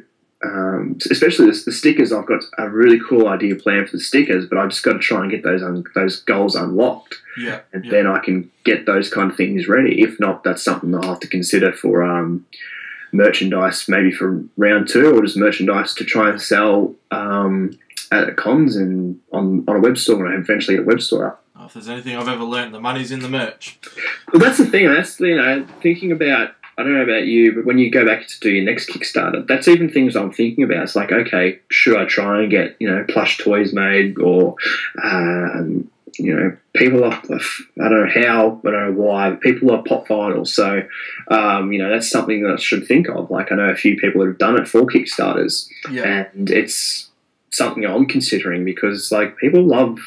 especially the stickers, I've got a really cool idea plan for the stickers, but I've just got to try and get those goals unlocked. Yeah, and then I can get those kind of things ready. If not, that's something I'll have to consider for merchandise, maybe for round 2, or just merchandise to try and sell at cons and on a web store when I eventually get a web store up. If there's anything I've ever learned, the money's in the merch. Well, that's the thing. That's thinking about. I don't know about you, but when you go back to do your next Kickstarter, that's even things I'm thinking about. It's like, okay, should I try and get plush toys made, or people are, I don't know how, I don't know why, but people are pop vinyl. So that's something that I should think of. Like I know a few people that have done it for Kickstarters, and it's something I'm considering because like people love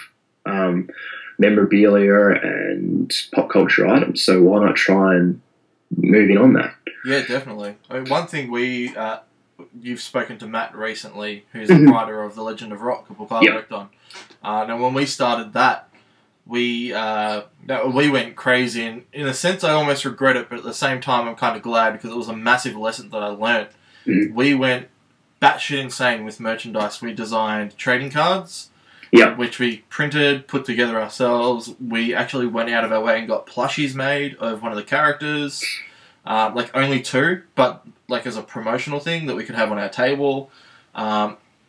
memorabilia and pop culture items, so why not try and move in on that? Yeah, definitely. I mean, one thing you've spoken to Matt recently, who's the writer of The Legend of Rock, a book I worked on. Now when we started that, we went crazy, and in a sense I almost regret it, but at the same time I'm kind of glad because it was a massive lesson that I learned. We went batshit insane with merchandise. We designed trading cards, which we printed, put together ourselves. We actually went out of our way and got plushies made of one of the characters, like only 2, but like as a promotional thing that we could have on our table.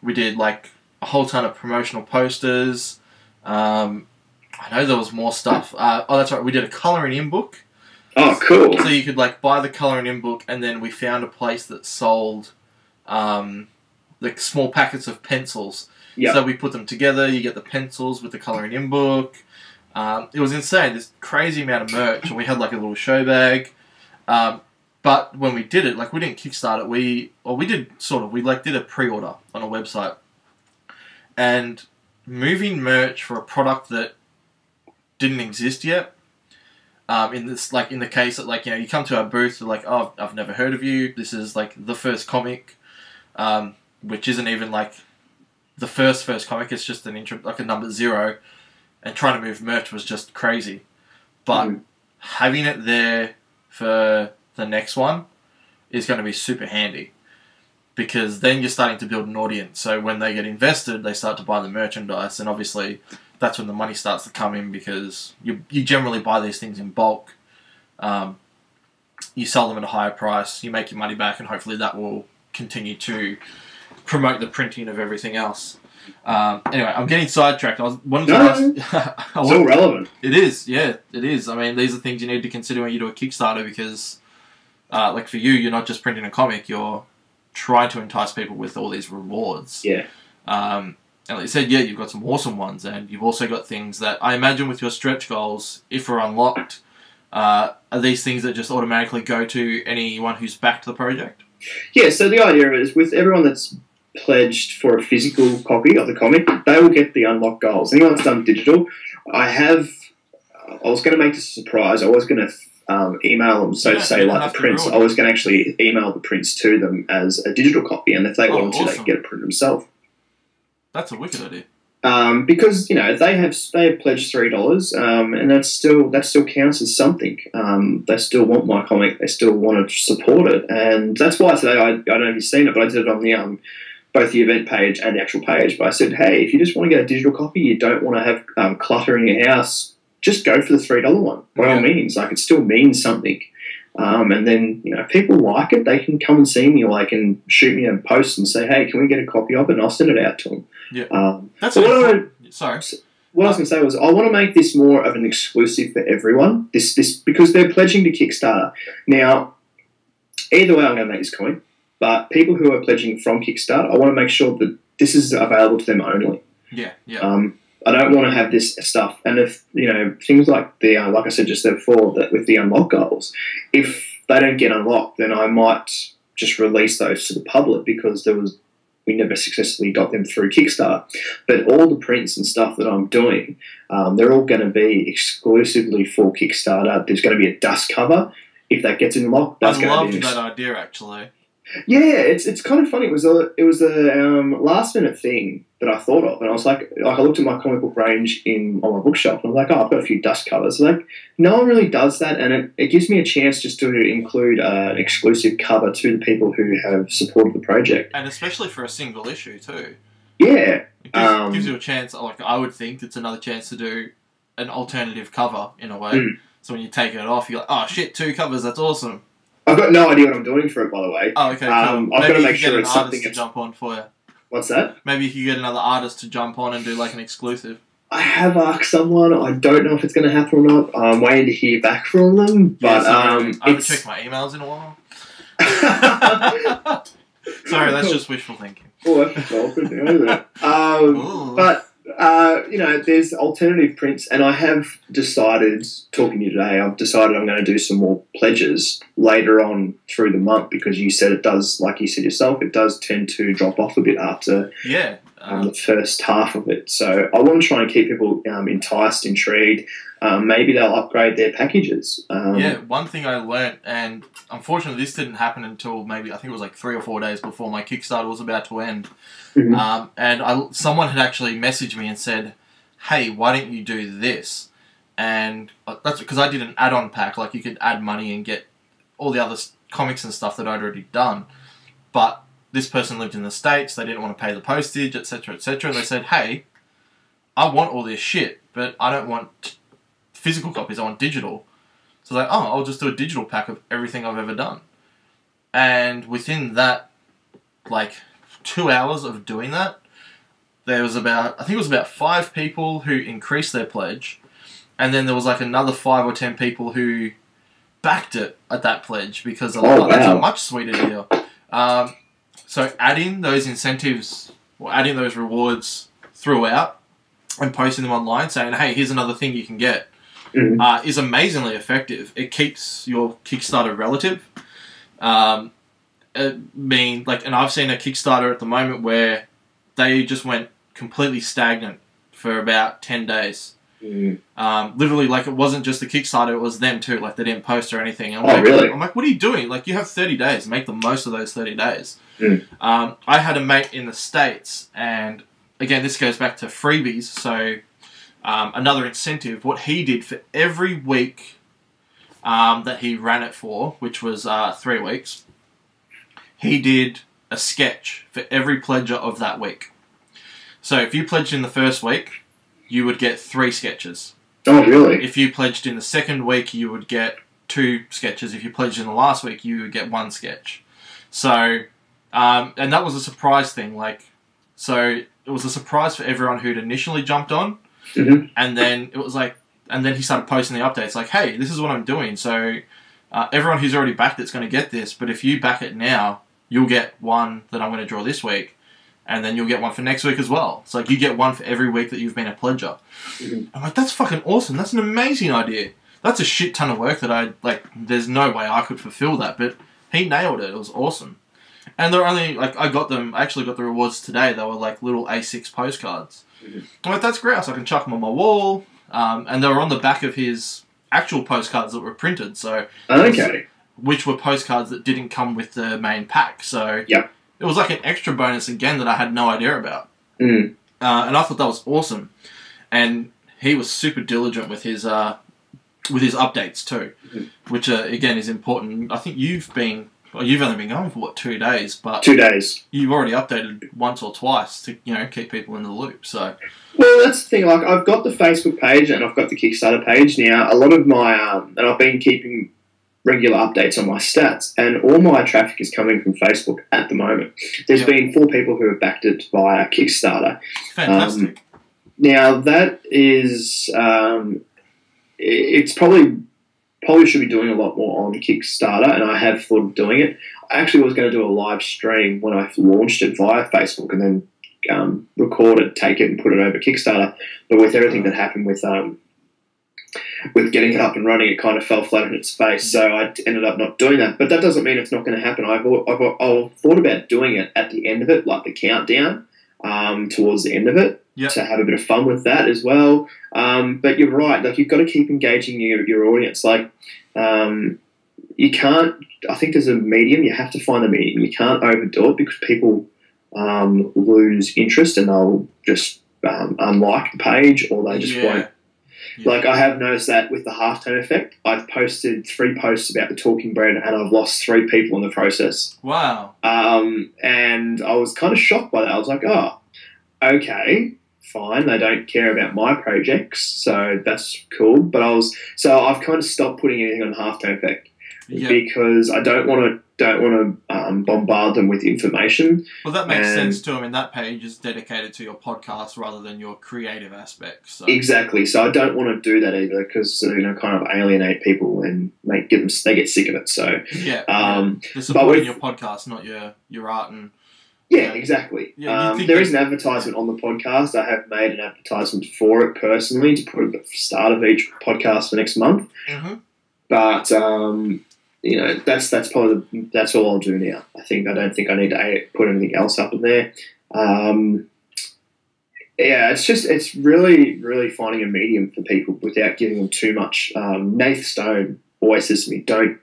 We did like a whole ton of promotional posters. I know there was more stuff. Oh, that's right. We did a colouring in book. Oh, cool. So you could like buy the colouring in book, and then we found a place that sold like small packets of pencils. So we put them together. You get the pencils with the colouring in book. It was insane. This crazy amount of merch, and we had like a little show bag. But when we did it, like we didn't kickstart it. We did a pre-order on a website, and moving merch for a product that didn't exist yet. In the case that you come to our booth, they're like, "Oh, I've never heard of you. This is like the first comic," which isn't even like the first comic, it's just an intro, like a number 0, and trying to move merch was just crazy. But having it there for the next one is going to be super handy, because then you're starting to build an audience. So when they get invested, they start to buy the merchandise, and obviously that's when the money starts to come in, because you generally buy these things in bulk. You sell them at a higher price, you make your money back, and hopefully that will continue to promote the printing of everything else. Anyway, I'm getting sidetracked. I wanted to ask. It's all relevant. It is, yeah, it is. I mean, these are things you need to consider when you do a Kickstarter, because, like for you, you're not just printing a comic, you're trying to entice people with all these rewards. Yeah. And like you said, yeah, you've got some awesome ones, and you've also got things that I imagine with your stretch goals, if are unlocked, are these things that just automatically go to anyone who's backed the project? Yeah, so the idea is with everyone that's pledged for a physical copy of the comic, they will get the unlocked goals. Anyone that's done digital, I was going to make this a surprise. I was going to email them, so to say, like the prints. I was going to actually email the prints to them as a digital copy, and if they wanted to, they could get it printed themselves. That's a wicked idea. Because they have pledged $3, and that still counts as something. They still want my comic. They still want to support it, and that's why today I don't know if you've seen it, but I did it on the both the event page and the actual page. But I said, hey, if you just want to get a digital copy, you don't want to have clutter in your house, just go for the $3 one by all means. Like, it still means something. And then, if people like it, they can come and see me, or they can shoot me a post and say, hey, can we get a copy of it? And I'll send it out to them. Yeah. Sorry. What I was going to say was, I want to make this more of an exclusive for everyone. This because they're pledging to Kickstarter. Now, either way, I'm going to make this comic, but people who are pledging from Kickstarter, I want to make sure that this is available to them only. Yeah. I don't want to have this stuff. And if, things like like I said just there before, that with the unlock goals, if they don't get unlocked, then I might just release those to the public, because we never successfully got them through Kickstarter. But all the prints and stuff that I'm doing, they're all going to be exclusively for Kickstarter. There's going to be a dust cover. If that gets unlocked, that's going to be... I love that idea, actually. Yeah, it's kind of funny. It was a last minute thing that I thought of, and I was like I looked at my comic book range on my bookshelf, and I was like, I've got a few dust covers. Like, no one really does that, and it gives me a chance just to include an exclusive cover to the people who have supported the project, and especially for a single issue too. Yeah, it gives you a chance. Like, I would think it's another chance to do an alternative cover in a way. So when you take it off, you're like, oh shit, 2 covers. That's awesome. I've got no idea what I'm doing for it, by the way. Oh, okay, cool. I've got to make sure it's something to jump on for you. What's that? Maybe you could get another artist to jump on and do like an exclusive. I have asked someone. I don't know if it's going to happen or not. I'm waiting to hear back from them. But I haven't checked my emails in a while. Sorry, that's just wishful thinking. Oh, that's a good thing, isn't it? But there's alternative prints, and I have decided, talking to you today, I've decided I'm going to do some more pledges later on through the month, because you said it does, like you said yourself, it does tend to drop off a bit after the first half of it. So I want to try and keep people enticed, intrigued. Maybe they'll upgrade their packages. One thing I learnt, and unfortunately this didn't happen until maybe, I think it was like 3 or 4 days before my Kickstarter was about to end. And someone had actually messaged me and said, hey, why don't you do this? And that's because I did an add-on pack, like you could add money and get all the other comics and stuff that I'd already done. But this person lived in the States, they didn't want to pay the postage, etc., etc. They said, hey, I want all this shit, but I don't want physical copies, I want digital. So I was like, oh, I'll just do a digital pack of everything I've ever done. And within that, like, 2 hours of doing that, there was I think it was about 5 people who increased their pledge, and then there was like another 5 or 10 people who backed it at that pledge, because they're like, that's a much sweeter deal. So adding those incentives, or adding those rewards throughout, and posting them online saying, hey, here's another thing you can get, is amazingly effective. It keeps your Kickstarter relative. And I've seen a Kickstarter at the moment where they just went completely stagnant for about 10 days. Literally, like, it wasn't just the Kickstarter, it was them too. Like, they didn't post or anything. Really? I'm like, what are you doing? Like, you have 30 days. Make the most of those 30 days. I had a mate in the States, and again, this goes back to freebies. So another incentive, what he did for every week that he ran it for, which was 3 weeks, he did a sketch for every pledger of that week. So if you pledged in the first week, you would get 3 sketches. Oh, really? If you pledged in the second week, you would get 2 sketches. If you pledged in the last week, you would get 1 sketch. So, and that was a surprise thing. So it was a surprise for everyone who'd initially jumped on, and then it was like, and then he started posting the updates like, hey, this is what I'm doing. So everyone who's already backed it's going to get this, but if you back it now, you'll get one that I'm going to draw this week, and then you'll get one for next week as well. It's like you get one for every week that you've been a pledger. I'm like, that's fucking awesome. That's an amazing idea. That's a shit ton of work that there's no way I could fulfill that, but he nailed it. It was awesome. And they're only, I actually got the rewards today. They were like little A6 postcards. I'm like, that's great. So I can chuck them on my wall. And they were on the back of his actual postcards that were printed. So, which were postcards that didn't come with the main pack. So, it was like an extra bonus again that I had no idea about. And I thought that was awesome. And he was super diligent with his updates too, which again is important. I think you've only been going for what, 2 days, but 2 days. You've already updated once or twice to keep people in the loop. So, well, that's the thing. Like, I've got the Facebook page and I've got the Kickstarter page now. A lot of my and I've been keeping regular updates on my stats, and all my traffic is coming from Facebook at the moment. There's been 4 people who have backed it via Kickstarter. Fantastic. Now that is, it's probably should be doing a lot more on Kickstarter, and I have thought of doing it. I actually was going to do a live stream when I launched it via Facebook, and then record it, take it, and put it over Kickstarter. But with everything that happened with getting it up and running, it kind of fell flat on its face. So I ended up not doing that. But that doesn't mean it's not going to happen. I've thought about doing it at the end of it, like the countdown towards the end of it, to have a bit of fun with that as well. But you're right. Like, you've got to keep engaging your audience. Like, you can't. I think there's a medium. You have to find a medium. You can't overdo it because people lose interest and they'll just unlike the page, or they just won't. Yeah. Like, I have noticed that with the Halftone Effect. I've posted 3 posts about the talking bread, and I've lost 3 people in the process. Wow. And I was kind of shocked by that. I was like, oh, okay, fine. They don't care about my projects, so that's cool. But I've kind of stopped putting anything on Halftone Effect because I don't want to bombard them with information. Well, that makes sense too. I mean, that page is dedicated to your podcast rather than your creative aspects. So. Exactly. So I don't want to do that either because kind of alienate people and they get sick of it. So they're supporting your podcast, not your art and. Yeah, exactly. There is an advertisement on the podcast. I have made an advertisement for it personally to put at the start of each podcast for next month. But that's all I'll do now. I don't think I need to put anything else up in there. It's really, really finding a medium for people without giving them too much. Nath Stone always says to me, don't,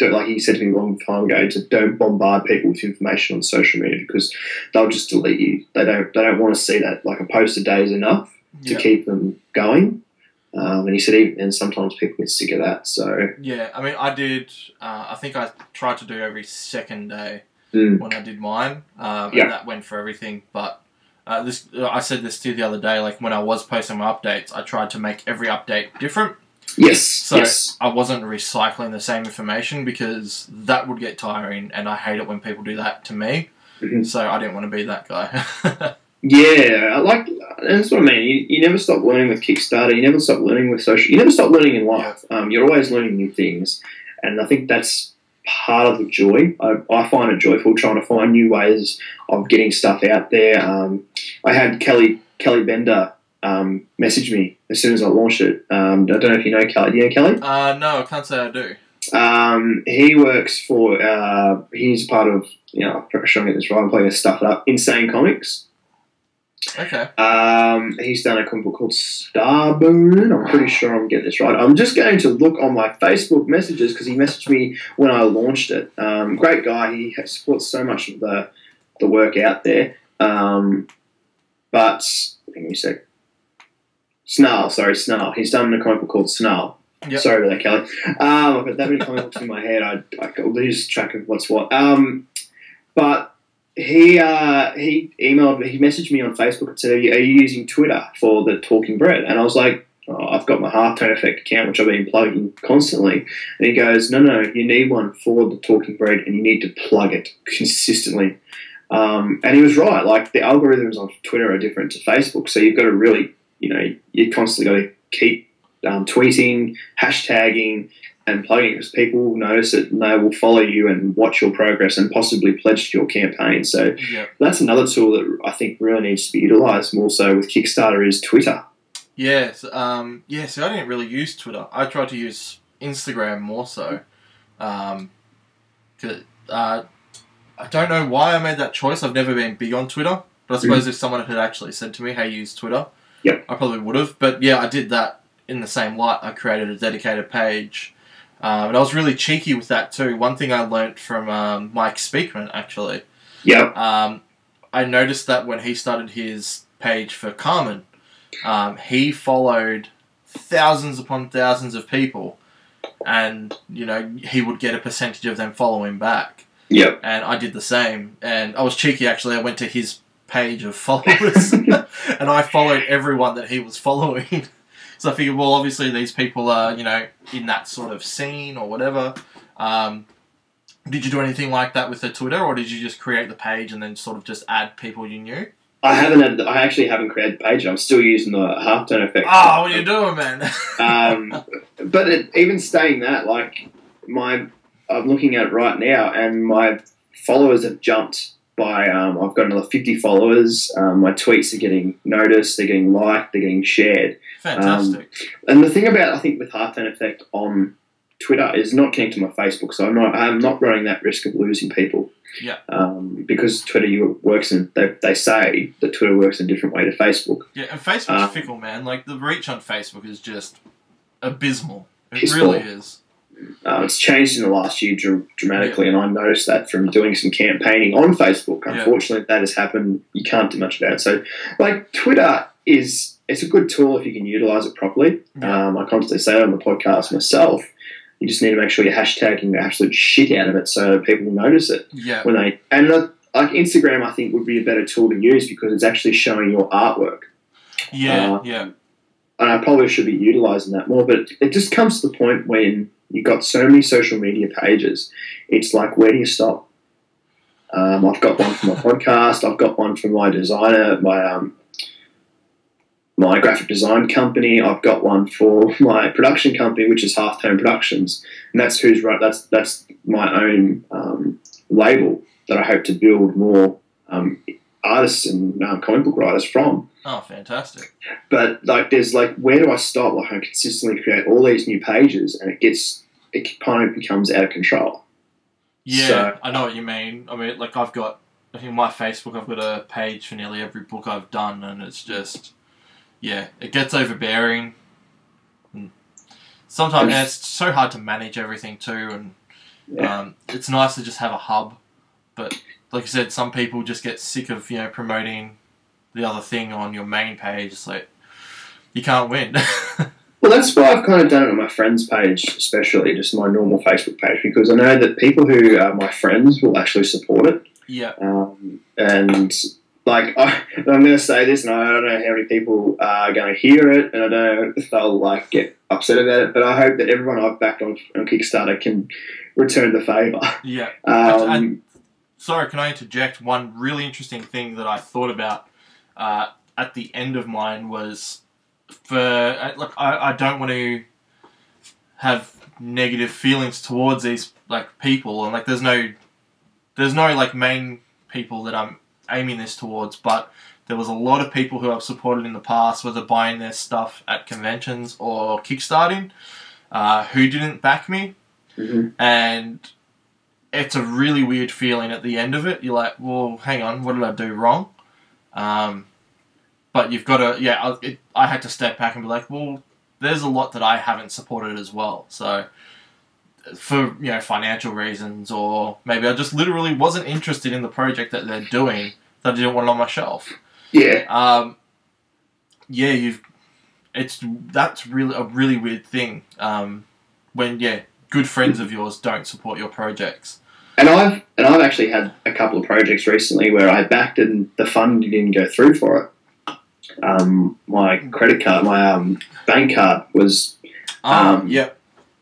like he said to me a long time ago, don't bombard people with information on social media because they'll just delete you. They don't want to see that. Like, a post a day is enough to keep them going. And he said, and sometimes people get sick of that. So yeah, I mean, I did. I think I tried to do every second day when I did mine, and that went for everything. But I said this to you the other day. Like, when I was posting my updates, I tried to make every update different. Yes. So I wasn't recycling the same information because that would get tiring, and I hate it when people do that to me. So I didn't want to be that guy. Yeah, that's what I mean. You never stop learning with Kickstarter. You never stop learning with social. You never stop learning in life. You're always learning new things, and I think that's part of the joy. I find it joyful trying to find new ways of getting stuff out there. I had Kelly Bender message me as soon as I launched it. I don't know if you know Kelly. Do you know Kelly? No, I can't say I do. He works for. He's part of. I'm pretty sure I get this right. I'm probably going to stuff it up. Insane Comics. Okay. He's done a comic book called Starboon. I'm pretty sure I'm getting this right. I'm just going to look on my Facebook messages because he messaged me when I launched it. Great guy. He supports so much of the work out there. but hang on a sec. Snarl. He's done a comic book called Snarl. Yep. Sorry about that, Kelly. I've got that many comic books in my head. I lose track of what's what. But he messaged me on Facebook and said, "Are you using Twitter for the Talking Bread?" And I was like, I've got my Halftone Effect account, which I've been plugging constantly. And he goes, no, you need one for the Talking Bread, and you need to plug it consistently. And he was right. Like, the algorithms on Twitter are different to Facebook, so you've got to really, you constantly got to keep tweeting, hashtagging, and plugging, because people will notice it and they will follow you and watch your progress and possibly pledge to your campaign. So that's another tool that I think really needs to be utilised more so with Kickstarter is Twitter. Yes. So I didn't really use Twitter. I tried to use Instagram more so. I don't know why I made that choice. I've never been big on Twitter. But I suppose if someone had actually said to me, hey, use Twitter, I probably would have. But yeah, I did that in the same light. I created a dedicated page. And I was really cheeky with that too. One thing I learnt from Mike Speakman, actually. I noticed that when he started his page for Carmen, he followed thousands upon thousands of people, and he would get a percentage of them following back. And I did the same, and I was cheeky actually. I went to his page of followers and I followed everyone that he was following. So I figured, well, obviously these people are in that sort of scene or whatever. Did you do anything like that with the Twitter, or did you just create the page and then sort of just add people you knew? I actually haven't created the page. I'm still using the Halftone Effect. Oh, what are you doing, man? But even saying that, like, I'm looking at it right now, and my followers have jumped by. I've got another 50 followers. My tweets are getting noticed. They're getting liked. They're getting shared. Fantastic. And the thing about, I think, with Halftone Effect on Twitter is not connecting to my Facebook, so I'm not running that risk of losing people. Because Twitter works in, they say that Twitter works in a different way to Facebook. Yeah, and Facebook's fickle, man. Like, the reach on Facebook is just abysmal. It really is. It's changed in the last year dramatically, and I noticed that from doing some campaigning on Facebook. Unfortunately, that has happened. You can't do much about it. So, like, Twitter it's a good tool if you can utilise it properly. I constantly say it on the podcast myself. You just need to make sure you're hashtagging the absolute shit out of it so people will notice it. Like Instagram, I think, would be a better tool to use because it's actually showing your artwork. And I probably should be utilising that more, but it just comes to the point when you've got so many social media pages, it's like, where do you stop? I've got one for my podcast. I've got one for my designer, my graphic design company. I've got one for my production company, which is Halftone Productions, and that's that's my own label that I hope to build more artists and comic book writers from. Oh, fantastic! But there's where do I stop? Like, I consistently create all these new pages, and it kind of becomes out of control. Yeah, so, I know what you mean. I mean, like, I think my Facebook, I've got a page for nearly every book I've done, and it's just. Yeah, it gets overbearing. And sometimes it's so hard to manage everything too, and it's nice to just have a hub. But like you said, some people just get sick of promoting the other thing on your main page. It's like you can't win. Well, that's why I've kind of done it on my friends' page, especially just my normal Facebook page, because I know that people who are my friends will actually support it. And. I'm going to say this, and I don't know how many people are going to hear it, and I don't know if they'll get upset about it. But I hope that everyone I've backed on Kickstarter can return the favour. Sorry, can I interject? One really interesting thing that I thought about at the end of mine was I don't want to have negative feelings towards these people, and there's no main people that I'm aiming this towards, but there was a lot of people who I've supported in the past, whether buying their stuff at conventions or kickstarting, who didn't back me. And it's a really weird feeling at the end of it. You're like, well, hang on, what did I do wrong? But you've got to, I had to step back and be like, well, there's a lot that I haven't supported as well. So for financial reasons, or maybe I just literally wasn't interested in the project that they're doing, that I didn't want it on my shelf. Yeah. Yeah, that's really a really weird thing. When good friends of yours don't support your projects. And I've actually had a couple of projects recently where I backed and the fund didn't go through for it. My credit card, my bank card was, and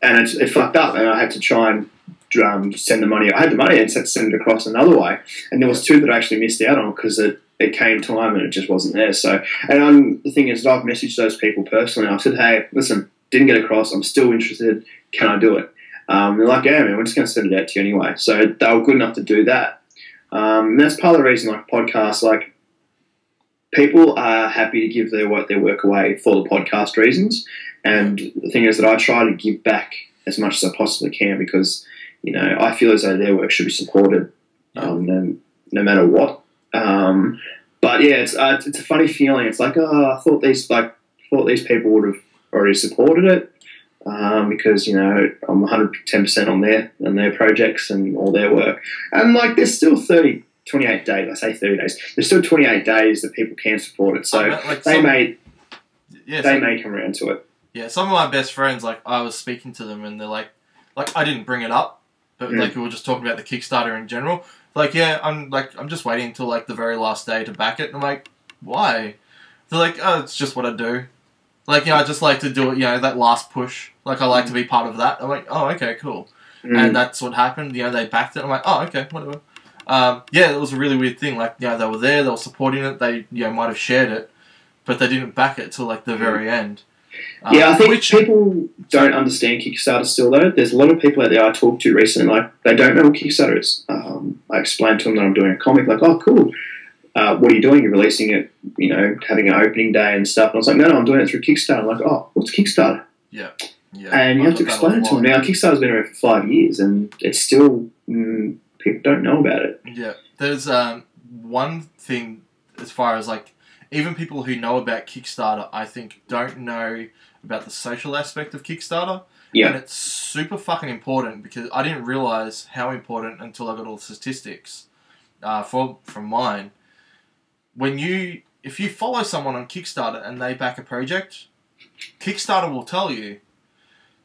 it fucked up, and I had to try and send the money. I had the money and send it across another way, and there was two that I actually missed out on because it came time and it just wasn't there. So, and the thing is, I've messaged those people personally. I said, hey, listen, didn't get across. I'm still interested. Can I do it? They're like, yeah, man, we're just going to send it out to you anyway. So they were good enough to do that. And that's part of the reason, like podcasts, like people are happy to give their work away for the podcast reasons. And the thing is that I try to give back as much as I possibly can because, you know, I feel as though their work should be supported no matter what. But yeah, it's a funny feeling. It's like, I thought these people would have already supported it. Because, you know, I'm 110% on their projects and all their work. And, like, there's still 28 days. I say 30 days. There's still 28 days that people can support it. So they may come around to it. Yeah, some of my best friends, like, I was speaking to them and they're like I didn't bring it up, but, like, we were just talking about the Kickstarter in general. Like, yeah, I'm just waiting until, like, the very last day to back it. And I'm like, why? They're like, oh, it's just what I do. Like, you know, I just like to do it, you know, that last push. Like, I like to be part of that. I'm like, oh, okay, cool. And that's what happened. You know, they backed it. I'm like, oh, okay, whatever. Yeah, it was a really weird thing. Like, you know, they were there, they were supporting it, they, you know, might have shared it, but they didn't back it till, like, the very end. Yeah, I think people don't understand Kickstarter still, though. There's a lot of people out there I talked to recently, like, they don't know what Kickstarter is. I explained to them that I'm doing a comic, like, oh, cool. What are you doing? You're releasing it, you know, having an opening day and stuff. And I was like, no, I'm doing it through Kickstarter. I'm like, oh, what's Kickstarter? Yeah. And you have to explain it to them. Now, Kickstarter's been around for 5 years and it's still, people don't know about it. Yeah. There's one thing as far as, like, even people who know about Kickstarter, I think, don't know about the social aspect of Kickstarter. Yeah. And it's super fucking important because I didn't realise how important until I got all the statistics from mine. If you follow someone on Kickstarter and they back a project, Kickstarter will tell you.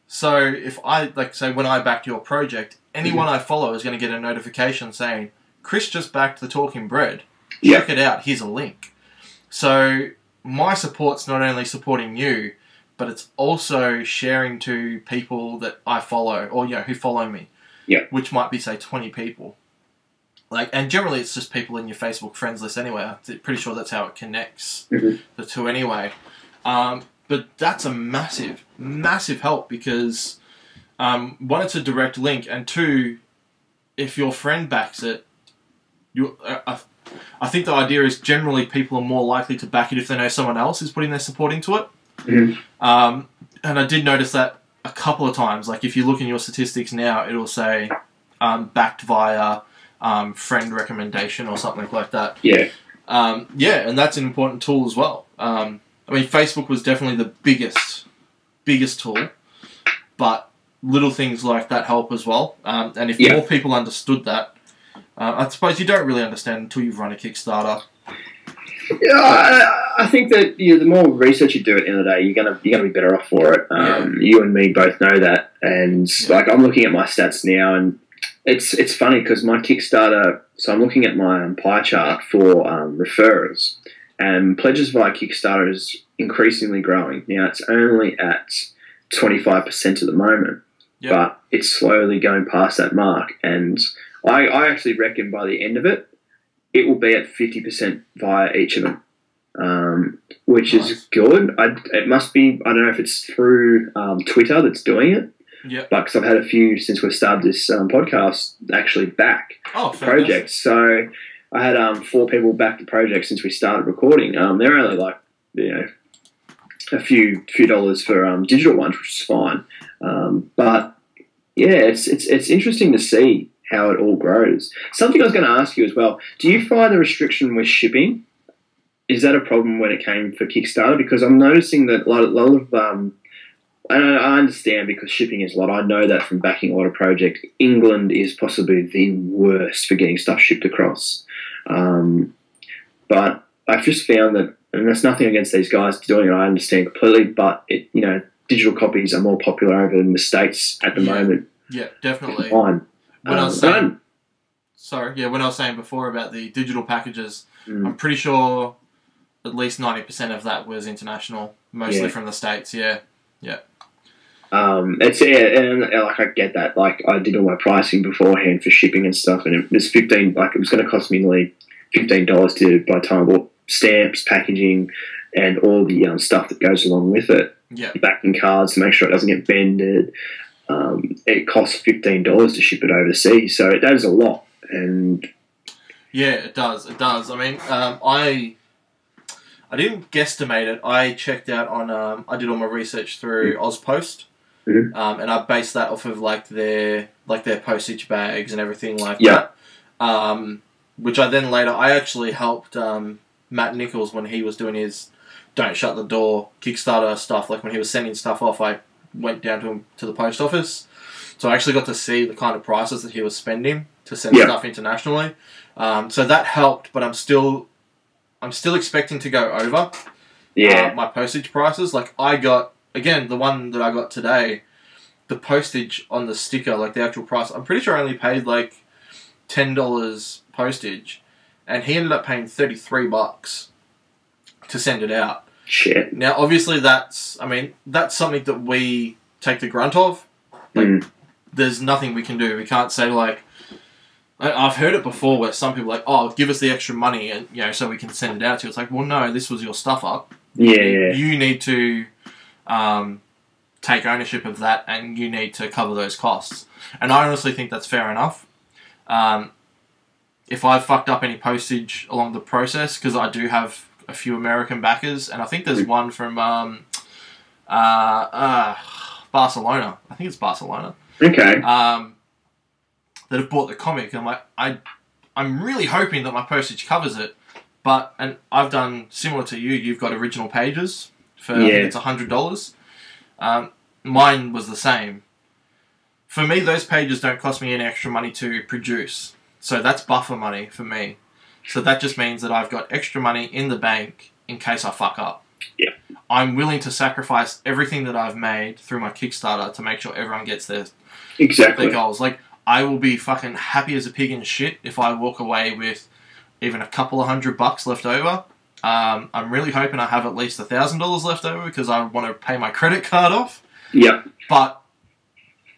So if I, like, say when I backed your project, anyone I follow is going to get a notification saying, Chris just backed the Talking Bread. Check it out. Here's a link. So my support's not only supporting you, but it's also sharing to people that I follow or, you know, who follow me. Yeah. Which might be, say, 20 people. Like, and generally it's just people in your Facebook friends list anyway. I'm pretty sure that's how it connects the two anyway. But that's a massive, massive help because, one, it's a direct link, and two, if your friend backs it, I think the idea is generally people are more likely to back it if they know someone else is putting their support into it. And I did notice that a couple of times. Like, if you look in your statistics now, it'll say backed via friend recommendation or something like that. Yeah. And that's an important tool as well. I mean, Facebook was definitely the biggest tool, but little things like that help as well. And if more people understood that, I suppose you don't really understand until you've run a Kickstarter. Yeah, I think that the more research you do at the end of the day, you're gonna be better off for it. You and me both know that, and like I'm looking at my stats now, and it's funny because my Kickstarter. So I'm looking at my pie chart for referrers, and pledges via Kickstarter is increasingly growing. Now it's only at 25% at the moment, but it's slowly going past that mark, and I actually reckon by the end of it, it will be at 50% via each of them, which is good. It must be, I don't know if it's through Twitter that's doing it, but because I've had a few since we've started this podcast actually back projects. So I had 4 people back the project since we started recording. They're only like, you know, a few dollars for digital ones, which is fine. But yeah, it's interesting to see how it all grows. Something I was going to ask you as well, do you find the restriction with shipping, is that a problem when it came for Kickstarter? Because I'm noticing that a lot of and I understand because shipping is a lot. I know that from backing a lot of projects. England is possibly the worst for getting stuff shipped across. But I've just found that, and there's nothing against these guys doing it, I understand completely, but digital copies are more popular over in the States at the moment. Yeah, definitely. When I was saying, when I was saying before about the digital packages, I'm pretty sure at least 90% of that was international, mostly from the States. Yeah. And like I get that. Like I did all my pricing beforehand for shipping and stuff, and it was $15. Like it was going to cost me nearly $15 to by the time I bought stamps, packaging, and all the stuff that goes along with it. Yeah, backing cards to make sure it doesn't get bended. It costs $15 to ship it overseas, so that is a lot. And yeah, it does. It does. I mean, I didn't guesstimate it. I checked out on. I did all my research through Ozpost. Mm-hmm. And I based that off of their postage bags and everything like that. Which I actually helped Matt Nichols when he was doing his Don't Shut the Door Kickstarter stuff. Like when he was sending stuff off, I went down to the post office. So I actually got to see the kind of prices that he was spending to send stuff internationally. So that helped, but I'm still expecting to go over my postage prices. Like I got. Again, the one that I got today, the postage on the sticker, like the actual price, I'm pretty sure I only paid like $10 postage, and he ended up paying $33 to send it out. Shit. Now, obviously, that's something that we take the grunt of. Like, there's nothing we can do. We can't say like, I've heard it before where some people are like, oh, give us the extra money, and so we can send it out to you. It's like, well, no, this was your stuff up. Yeah. You need to take ownership of that, and you need to cover those costs. And I honestly think that's fair enough. If I've fucked up any postage along the process, because I do have a few American backers, and I think there's one from Barcelona. I think it's Barcelona. Okay. That have bought the comic. And I'm really hoping that my postage covers it. And I've done similar to you. You've got original pages for I think it's $100. Mine was the same. For me, those pages don't cost me any extra money to produce. So that's buffer money for me. So that just means that I've got extra money in the bank in case I fuck up. Yeah. I'm willing to sacrifice everything that I've made through my Kickstarter to make sure everyone gets their goals. Like, I will be fucking happy as a pig in shit if I walk away with even a couple of $100 left over. I'm really hoping I have at least $1,000 left over because I want to pay my credit card off. Yeah. But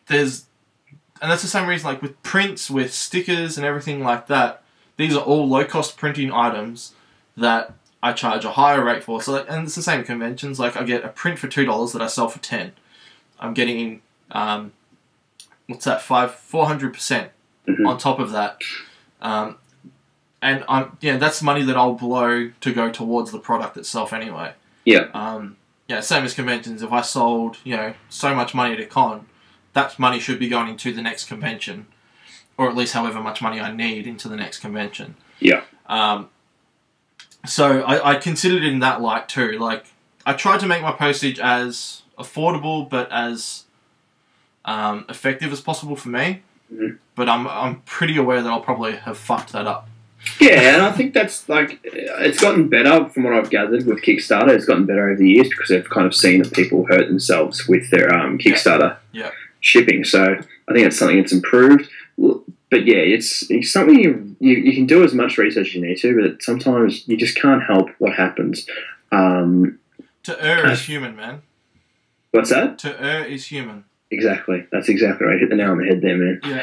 and that's the same reason, like with prints, with stickers and everything like that, these are all low-cost printing items that I charge a higher rate for. So, and it's the same conventions. Like, I get a print for $2 that I sell for $10. I'm getting, 400% on top of that. And that's money that I'll blow to go towards the product itself anyway. Yeah. Same as conventions. If I sold, so much money at a con, that money should be going into the next convention, or at least however much money I need into the next convention. Yeah. So I considered it in that light too. Like, I tried to make my postage as affordable but as effective as possible for me. Mm-hmm. But I'm pretty aware that I'll probably have fucked that up. Yeah, and I think that's like, it's gotten better from what I've gathered with Kickstarter. It's gotten better over the years because they've kind of seen that people hurt themselves with their Kickstarter shipping. So I think it's something that's improved. But yeah, it's something you can do as much research as you need to, but sometimes you just can't help what happens. To err is human, man. What's that? To err is human. Exactly. That's exactly right. Hit the nail on the head there, man. Yeah.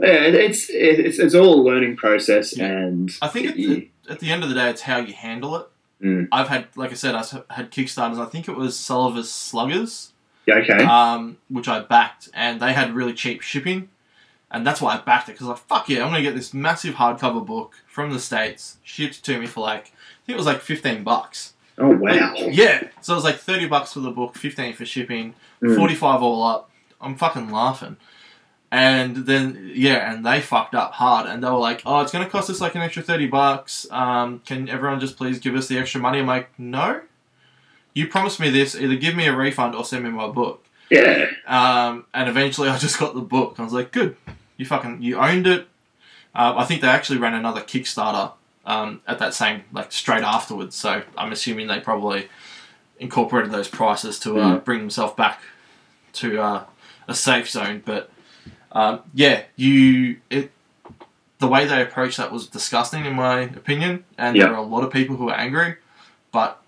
It's all a learning process, and I think at the end of the day, it's how you handle it. Mm. I've had, like I said, I had Kickstarters. I think it was Sullivan's Sluggers. Yeah. Okay. Which I backed, and they had really cheap shipping, and that's why I backed it, because I fuck yeah, I'm gonna get this massive hardcover book from the States shipped to me for I think it was $15. Oh wow. Yeah. So it was $30 for the book, $15 for shipping, $45 all up. I'm fucking laughing. And then, and they fucked up hard. And they were like, oh, it's going to cost us an extra $30. Can everyone just please give us the extra money? I'm like, no. You promised me this. Either give me a refund or send me my book. Yeah. And eventually I just got the book. I was like, good. You owned it. I think they actually ran another Kickstarter at that same, like, straight afterwards. So I'm assuming they probably incorporated those prices to bring themselves back to a safe zone. But yeah, the way they approached that was disgusting, in my opinion, and there are a lot of people who are angry. But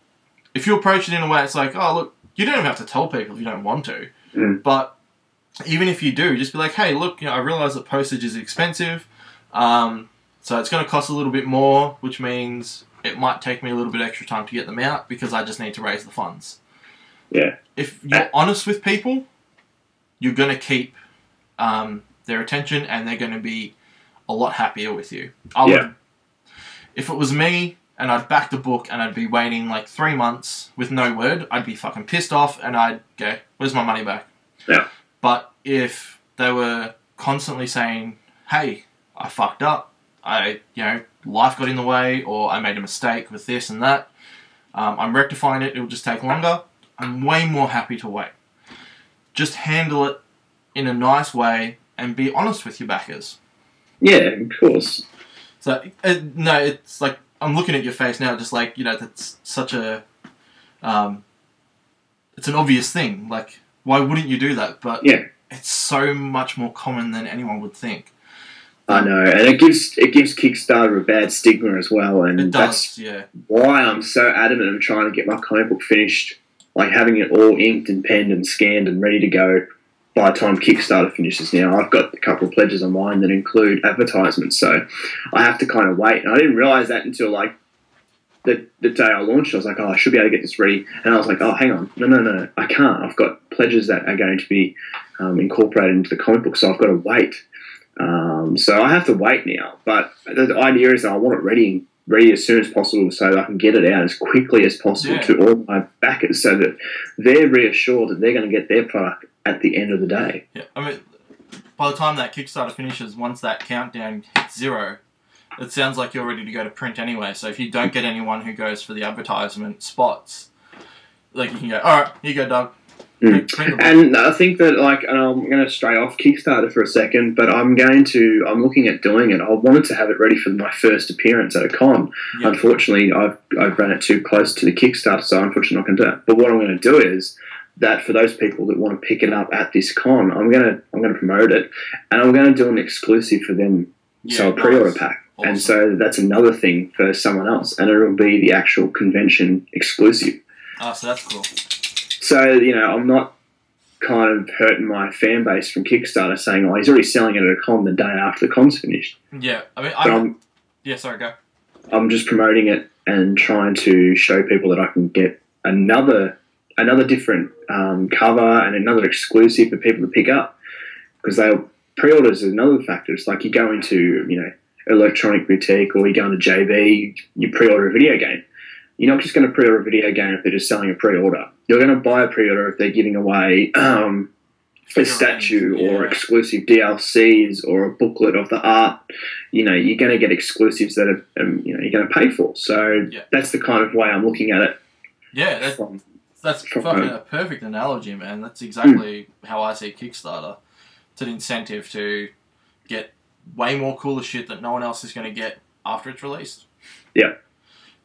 if you approach it in a way, it's like, oh, look, you don't even have to tell people if you don't want to. But even if you do, just be like, hey, look, I realise that postage is expensive, so it's going to cost a little bit more, which means it might take me a little bit extra time to get them out because I just need to raise the funds. Yeah. If you're honest with people, you're going to keep their attention, and they're going to be a lot happier with you. If it was me and I'd backed a book and I'd be waiting like 3 months with no word, I'd be fucking pissed off, and I'd go, where's my money back? Yeah. But if they were constantly saying, hey, I fucked up, life got in the way, or I made a mistake with this and that, I'm rectifying it, it'll just take longer, I'm way more happy to wait. Just handle it in a nice way and be honest with your backers. Yeah, of course. So, no, it's like, I'm looking at your face now, just like, that's such a, it's an obvious thing. Like, why wouldn't you do that? But it's so much more common than anyone would think. I know, and it gives Kickstarter a bad stigma as well, and that's why I'm so adamant of trying to get my comic book finished, like having it all inked and penned and scanned and ready to go by the time Kickstarter finishes. Now, I've got a couple of pledges on mine that include advertisements, so I have to kind of wait. And I didn't realise that until like the day I launched. I was like, oh, I should be able to get this ready, and I was like, oh, hang on, no, I can't. I've got pledges that are going to be incorporated into the comic book, so I've got to wait. So I have to wait now, but the idea is that I want it ready as soon as possible so that I can get it out as quickly as possible to all my backers so that they're reassured that they're going to get their product at the end of the day. Yeah, I mean, by the time that Kickstarter finishes, once that countdown hits 0, it sounds like you're ready to go to print anyway. So if you don't get anyone who goes for the advertisement spots, like, you can go, all right, here you go, Doug. And I think that, like, and I'm going to stray off Kickstarter for a second, but I'm looking at doing it. I wanted to have it ready for my first appearance at a con. Yep. Unfortunately, I've ran it too close to the Kickstarter, so unfortunately I'm not going to do it. But what I'm going to do is that for those people that want to pick it up at this con, I'm going to promote it, and I'm going to do an exclusive for them, so a pre-order pack. Awesome. And so that's another thing for someone else, and it'll be the actual convention exclusive. Oh, so that's cool. So, I'm not kind of hurting my fan base from Kickstarter saying, oh, he's already selling it at a con the day after the con's finished. Yeah, I mean, sorry, go. I'm just promoting it and trying to show people that I can get another different cover and another exclusive for people to pick up, because pre-orders is another factor. It's like you go into, electronic boutique, or you go into JB, you pre-order a video game. You're not just going to pre-order a video game if they're just selling a pre-order. You're going to buy a pre-order if they're giving away a statue or exclusive DLCs or a booklet of the art. You're going to get exclusives that are, you're going to pay for. So that's the kind of way I'm looking at it. Yeah, that's fucking a perfect analogy, man. That's exactly how I see Kickstarter. It's an incentive to get way more cooler shit that no one else is going to get after it's released. Yeah.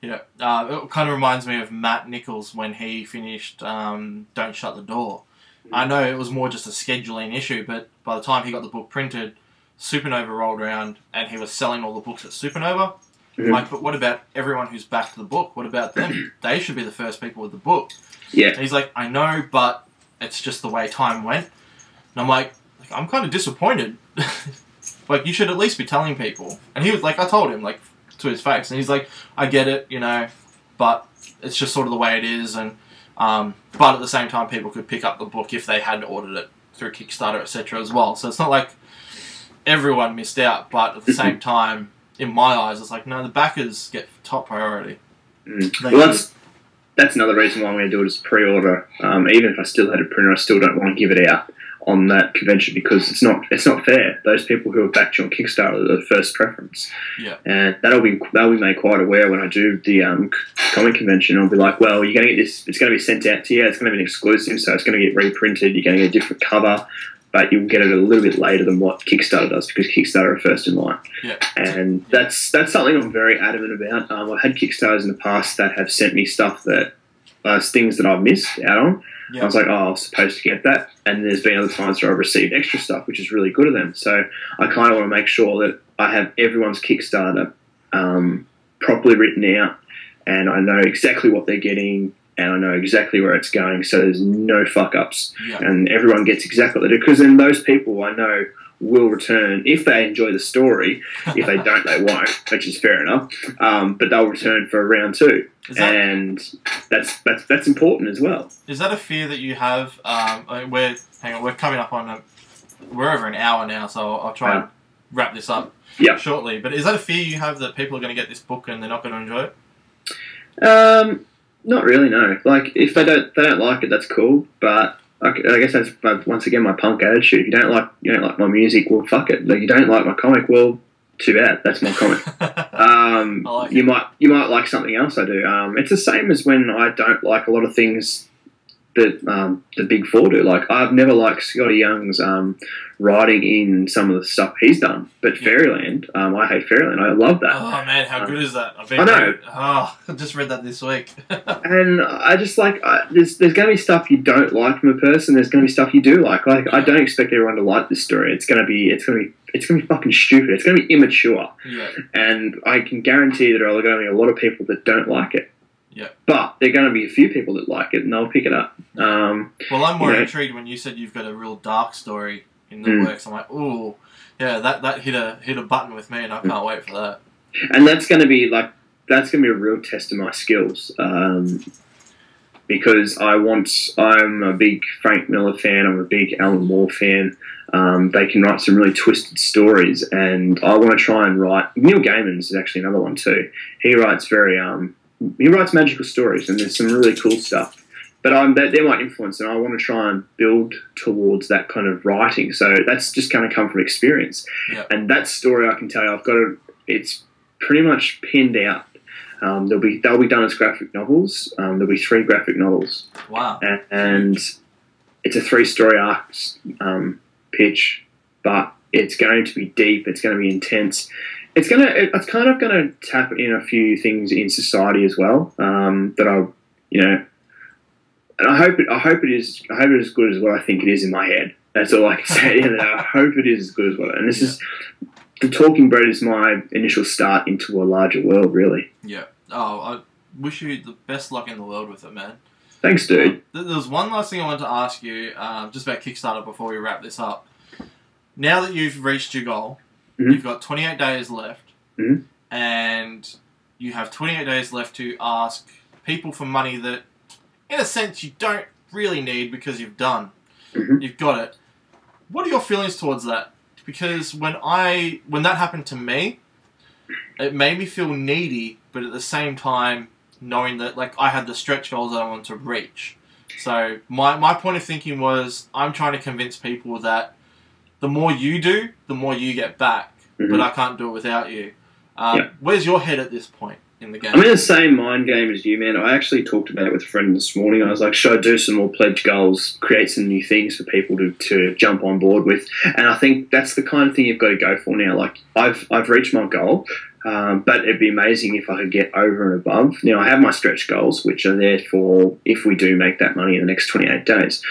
It kind of reminds me of Matt Nichols when he finished Don't Shut the Door. I know it was more just a scheduling issue, but by the time he got the book printed, Supernova rolled around and he was selling all the books at Supernova. Mm-hmm. Like, but what about everyone who's backed the book? What about them? They should be the first people with the book. Yeah. And he's like, I know, but it's just the way time went. And I'm like I'm kind of disappointed. Like, you should at least be telling people. And he was like, I told him, like, to his face, and he's like, I get it, but it's just sort of the way it is, and but at the same time, people could pick up the book if they had ordered it through Kickstarter, etc. as well. So it's not like everyone missed out, but at the same time, in my eyes, it's like, no, the backers get top priority. Well, that's another reason why I'm going to do it as pre-order. Even if I still had a printer, I still don't want to give it out on that convention, because it's not fair. Those people who have backed you on Kickstarter are the first preference. Yeah. And that'll be made quite aware when I do the comic convention. I'll be like, well, you're going to get this. It's going to be sent out to you. It's going to be an exclusive, so it's going to get reprinted. You're going to get a different cover. but you'll get it a little bit later than what Kickstarter does because Kickstarter are first in line. Yeah. And that's something I'm very adamant about. I've had Kickstarters in the past that have sent me stuff that things that I've missed out on. I was like, oh, I was supposed to get that. And there's been other times where I've received extra stuff, which is really good of them. So I kind of want to make sure that I have everyone's Kickstarter properly written out, and I know exactly what they're getting, and I know exactly where it's going, so there's no fuck-ups. Yeah. And everyone gets exactly what they do. Because then those people I know will return if they enjoy the story. If they don't, they won't, which is fair enough. But they'll return for round 2. And that's important as well. Is that a fear that you have? We're coming up on we're over an hour now, so I'll try and wrap this up shortly. But is that a fear you have that people are going to get this book and they're not going to enjoy it? Not really, no. Like if they don't like it, that's cool. But I guess that's once again my punk attitude. If you don't like my music, well, fuck it. Like you don't like my comic, well, too bad. That's my comic. Like you might like something else I do. It's the same as when I don't like a lot of things that the Big Four do. Like I've never liked Scotty Young's writing in some of the stuff he's done. But Fairyland, I hate Fairyland. I love that. Oh man, how good is that? I know. I just read that this week. And I just like there's going to be stuff you don't like from a person. There's going to be stuff you do like. Like I don't expect everyone to like this story. It's going to be fucking stupid. It's going to be immature. Yeah. And I can guarantee that there are going to be a lot of people that don't like it. Yeah. But there are going to be a few people that like it and they'll pick it up. Well, I'm more intrigued when you said you've got a real dark story in the works. I'm like, ooh, yeah, that hit a button with me, and I can't wait for that. And that's going to be a real test of my skills. Because I'm a big Frank Miller fan. I'm a big Alan Moore fan. They can write some really twisted stories, and I want to try and write. Neil Gaiman's is actually another one too. He writes magical stories, and there's some really cool stuff. But they're my influence, and I want to try and build towards that kind of writing. So that's just going to come from experience. Yep. And that story, I can tell you, it's pretty much pinned out. They'll be done as graphic novels. There'll be 3 graphic novels. Wow! And it's a 3-story arc pitch, but it's going to be deep. It's going to be intense. It's kind of going to tap in a few things in society as well. And I hope it is as good as what I think it is in my head. That's all I can say. I hope it is as good as what. And this is the Talking Bread is my initial start into a larger world, really. Yeah. Oh, I wish you the best luck in the world with it, man. Thanks, dude. There was one last thing I wanted to ask you, just about Kickstarter before we wrap this up. Now that you've reached your goal, you've got 28 days left, and you have 28 days left to ask people for money that, in a sense, you don't really need because you've got it. What are your feelings towards that? Because when that happened to me, it made me feel needy, but at the same time, knowing that I had the stretch goals that I wanted to reach. So my point of thinking was, I'm trying to convince people that the more you do, the more you get back. But I can't do it without you. Where's your head at this point in the game? I'm in the same mind game as you, man. I actually talked about it with a friend this morning. I was like, should I do some more pledge goals, create some new things for people to jump on board with? And I think that's the kind of thing you've got to go for now. Like, I've reached my goal, but it'd be amazing if I could get over and above. Now, I have my stretch goals, which are there for if we do make that money in the next 28 days.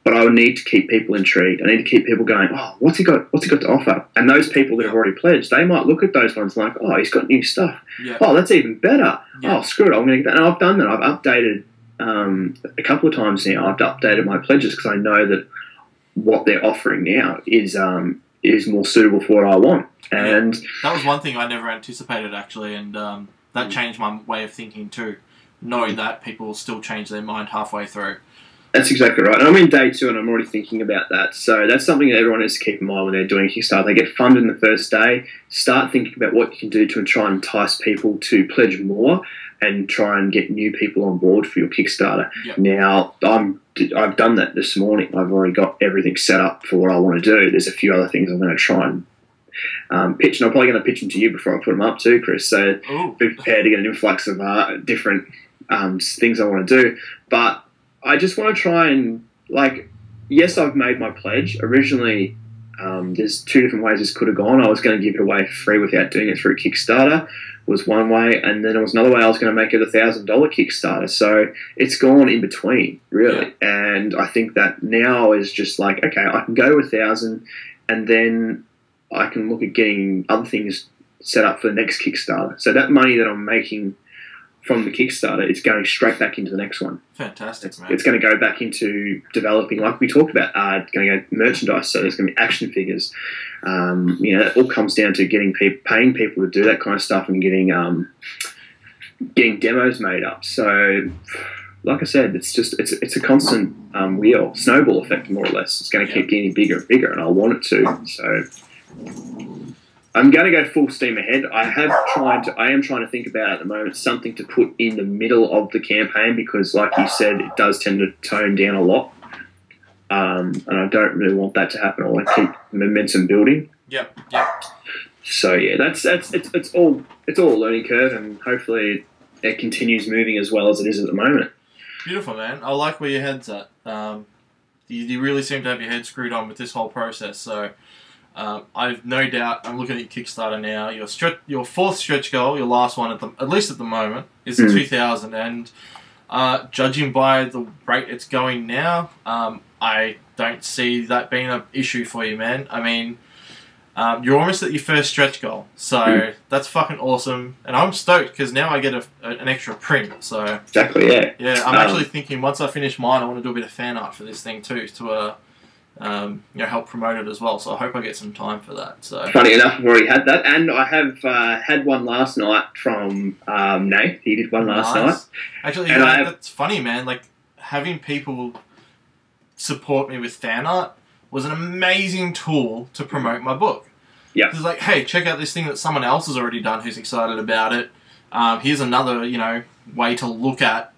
But I would need to keep people intrigued. I need to keep people going, oh, what's he got to offer? And those people that have already pledged, they might look at those ones like, oh, he's got new stuff. Yeah. Oh, that's even better. Yeah. Oh, screw it, I'm going to get that. And I've done that. I've updated a couple of times now. I've updated my pledges because I know that what they're offering now is more suitable for what I want. And that was one thing I never anticipated, actually, and that changed my way of thinking too, knowing that people will still change their mind halfway through. That's exactly right. And I'm in day 2 and I'm already thinking about that. So that's something that everyone has to keep in mind when they're doing Kickstarter. They get funded in the first day. Start thinking about what you can do to try and entice people to pledge more and try and get new people on board for your Kickstarter. Yep. Now, I've done that this morning. I've already got everything set up for what I want to do. There's a few other things I'm going to try and pitch. And I'm probably going to pitch them to you before I put them up too, Chris. So be prepared to get an influx of different things I want to do. But I just want to try and, yes, I've made my pledge. Originally, there's two different ways this could have gone. I was going to give it away for free without doing it through Kickstarter, was one way, and then there was another way I was going to make it $1,000 Kickstarter. So it's gone in between, really. Yeah. And I think that now is just like, okay, I can go 1,000, and then I can look at getting other things set up for the next Kickstarter. So that money that I'm making from the Kickstarter is going straight back into the next one. Fantastic, man. It's going to go back into developing, like we talked about, going to go merchandise. So there's going to be action figures. It all comes down to paying people to do that kind of stuff and getting demos made up. So, like I said, it's a constant snowball effect, more or less. It's going to keep getting bigger and bigger, and I want it to. So I'm going to go full steam ahead. I am trying to think about at the moment something to put in the middle of the campaign because, like you said, it does tend to tone down a lot, and I don't really want that to happen. I want to keep momentum building. Yep. So yeah, it's all a learning curve, and hopefully it continues moving as well as it is at the moment. Beautiful, man. I like where your head's at. You really seem to have your head screwed on with this whole process. So. I've no doubt. I'm looking at your Kickstarter now. Your fourth stretch goal, your last one at least at the moment, is 2,000. And judging by the rate it's going now, I don't see that being an issue for you, man. I mean, you're almost at your first stretch goal, so that's fucking awesome. And I'm stoked because now I get an extra print. So exactly, yeah. Yeah, I'm actually thinking once I finish mine, I want to do a bit of fan art for this thing too to help promote it as well. So I hope I get some time for that. So funny enough, I've already had that, and I have had one last night from Nate. He did one last night. Actually, that's funny, man. Like having people support me with fan art was an amazing tool to promote my book. Yeah, it's like, hey, check out this thing that someone else has already done who's excited about it. Here's another, way to look at,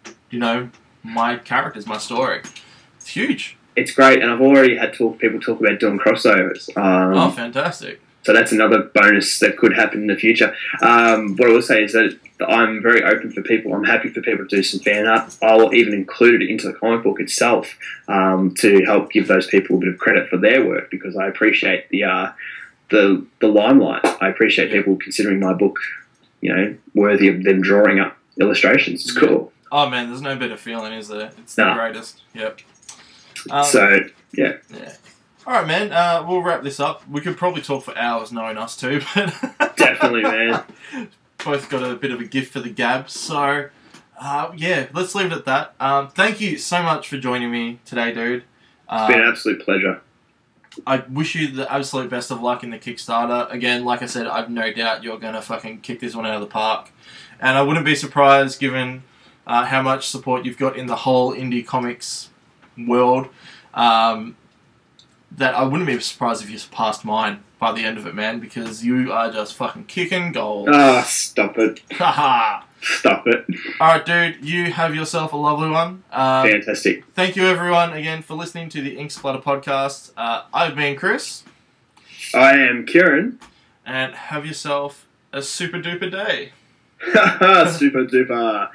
my characters, my story. It's huge. It's great, and I've already had people talk about doing crossovers. Oh, fantastic. So that's another bonus that could happen in the future. What I will say is that I'm very open for people. I'm happy for people to do some fan art. I'll even include it into the comic book itself to help give those people a bit of credit for their work because I appreciate the limelight. I appreciate people considering my book, worthy of them drawing up illustrations. It's cool. Oh, man, there's no better feeling, is there? It's the greatest. Yep. Yeah. All right, man. We'll wrap this up. We could probably talk for hours, knowing us too, but definitely, man. Both got a bit of a gift for the gab, so let's leave it at that. Thank you so much for joining me today, dude. It's been an absolute pleasure. I wish you the absolute best of luck in the Kickstarter. Again, like I said, I've no doubt you're gonna fucking kick this one out of the park, and I wouldn't be surprised given how much support you've got in the whole indie comics world, that I wouldn't be surprised if you surpassed mine by the end of it, man, because you are just fucking kicking goals. Ah, stop it. Haha. Stop it. Alright, dude, you have yourself a lovely one. Fantastic. Thank you, everyone, again, for listening to the Inksplatter podcast. I've been Chris. I am Kieran. And have yourself a super duper day. Super duper.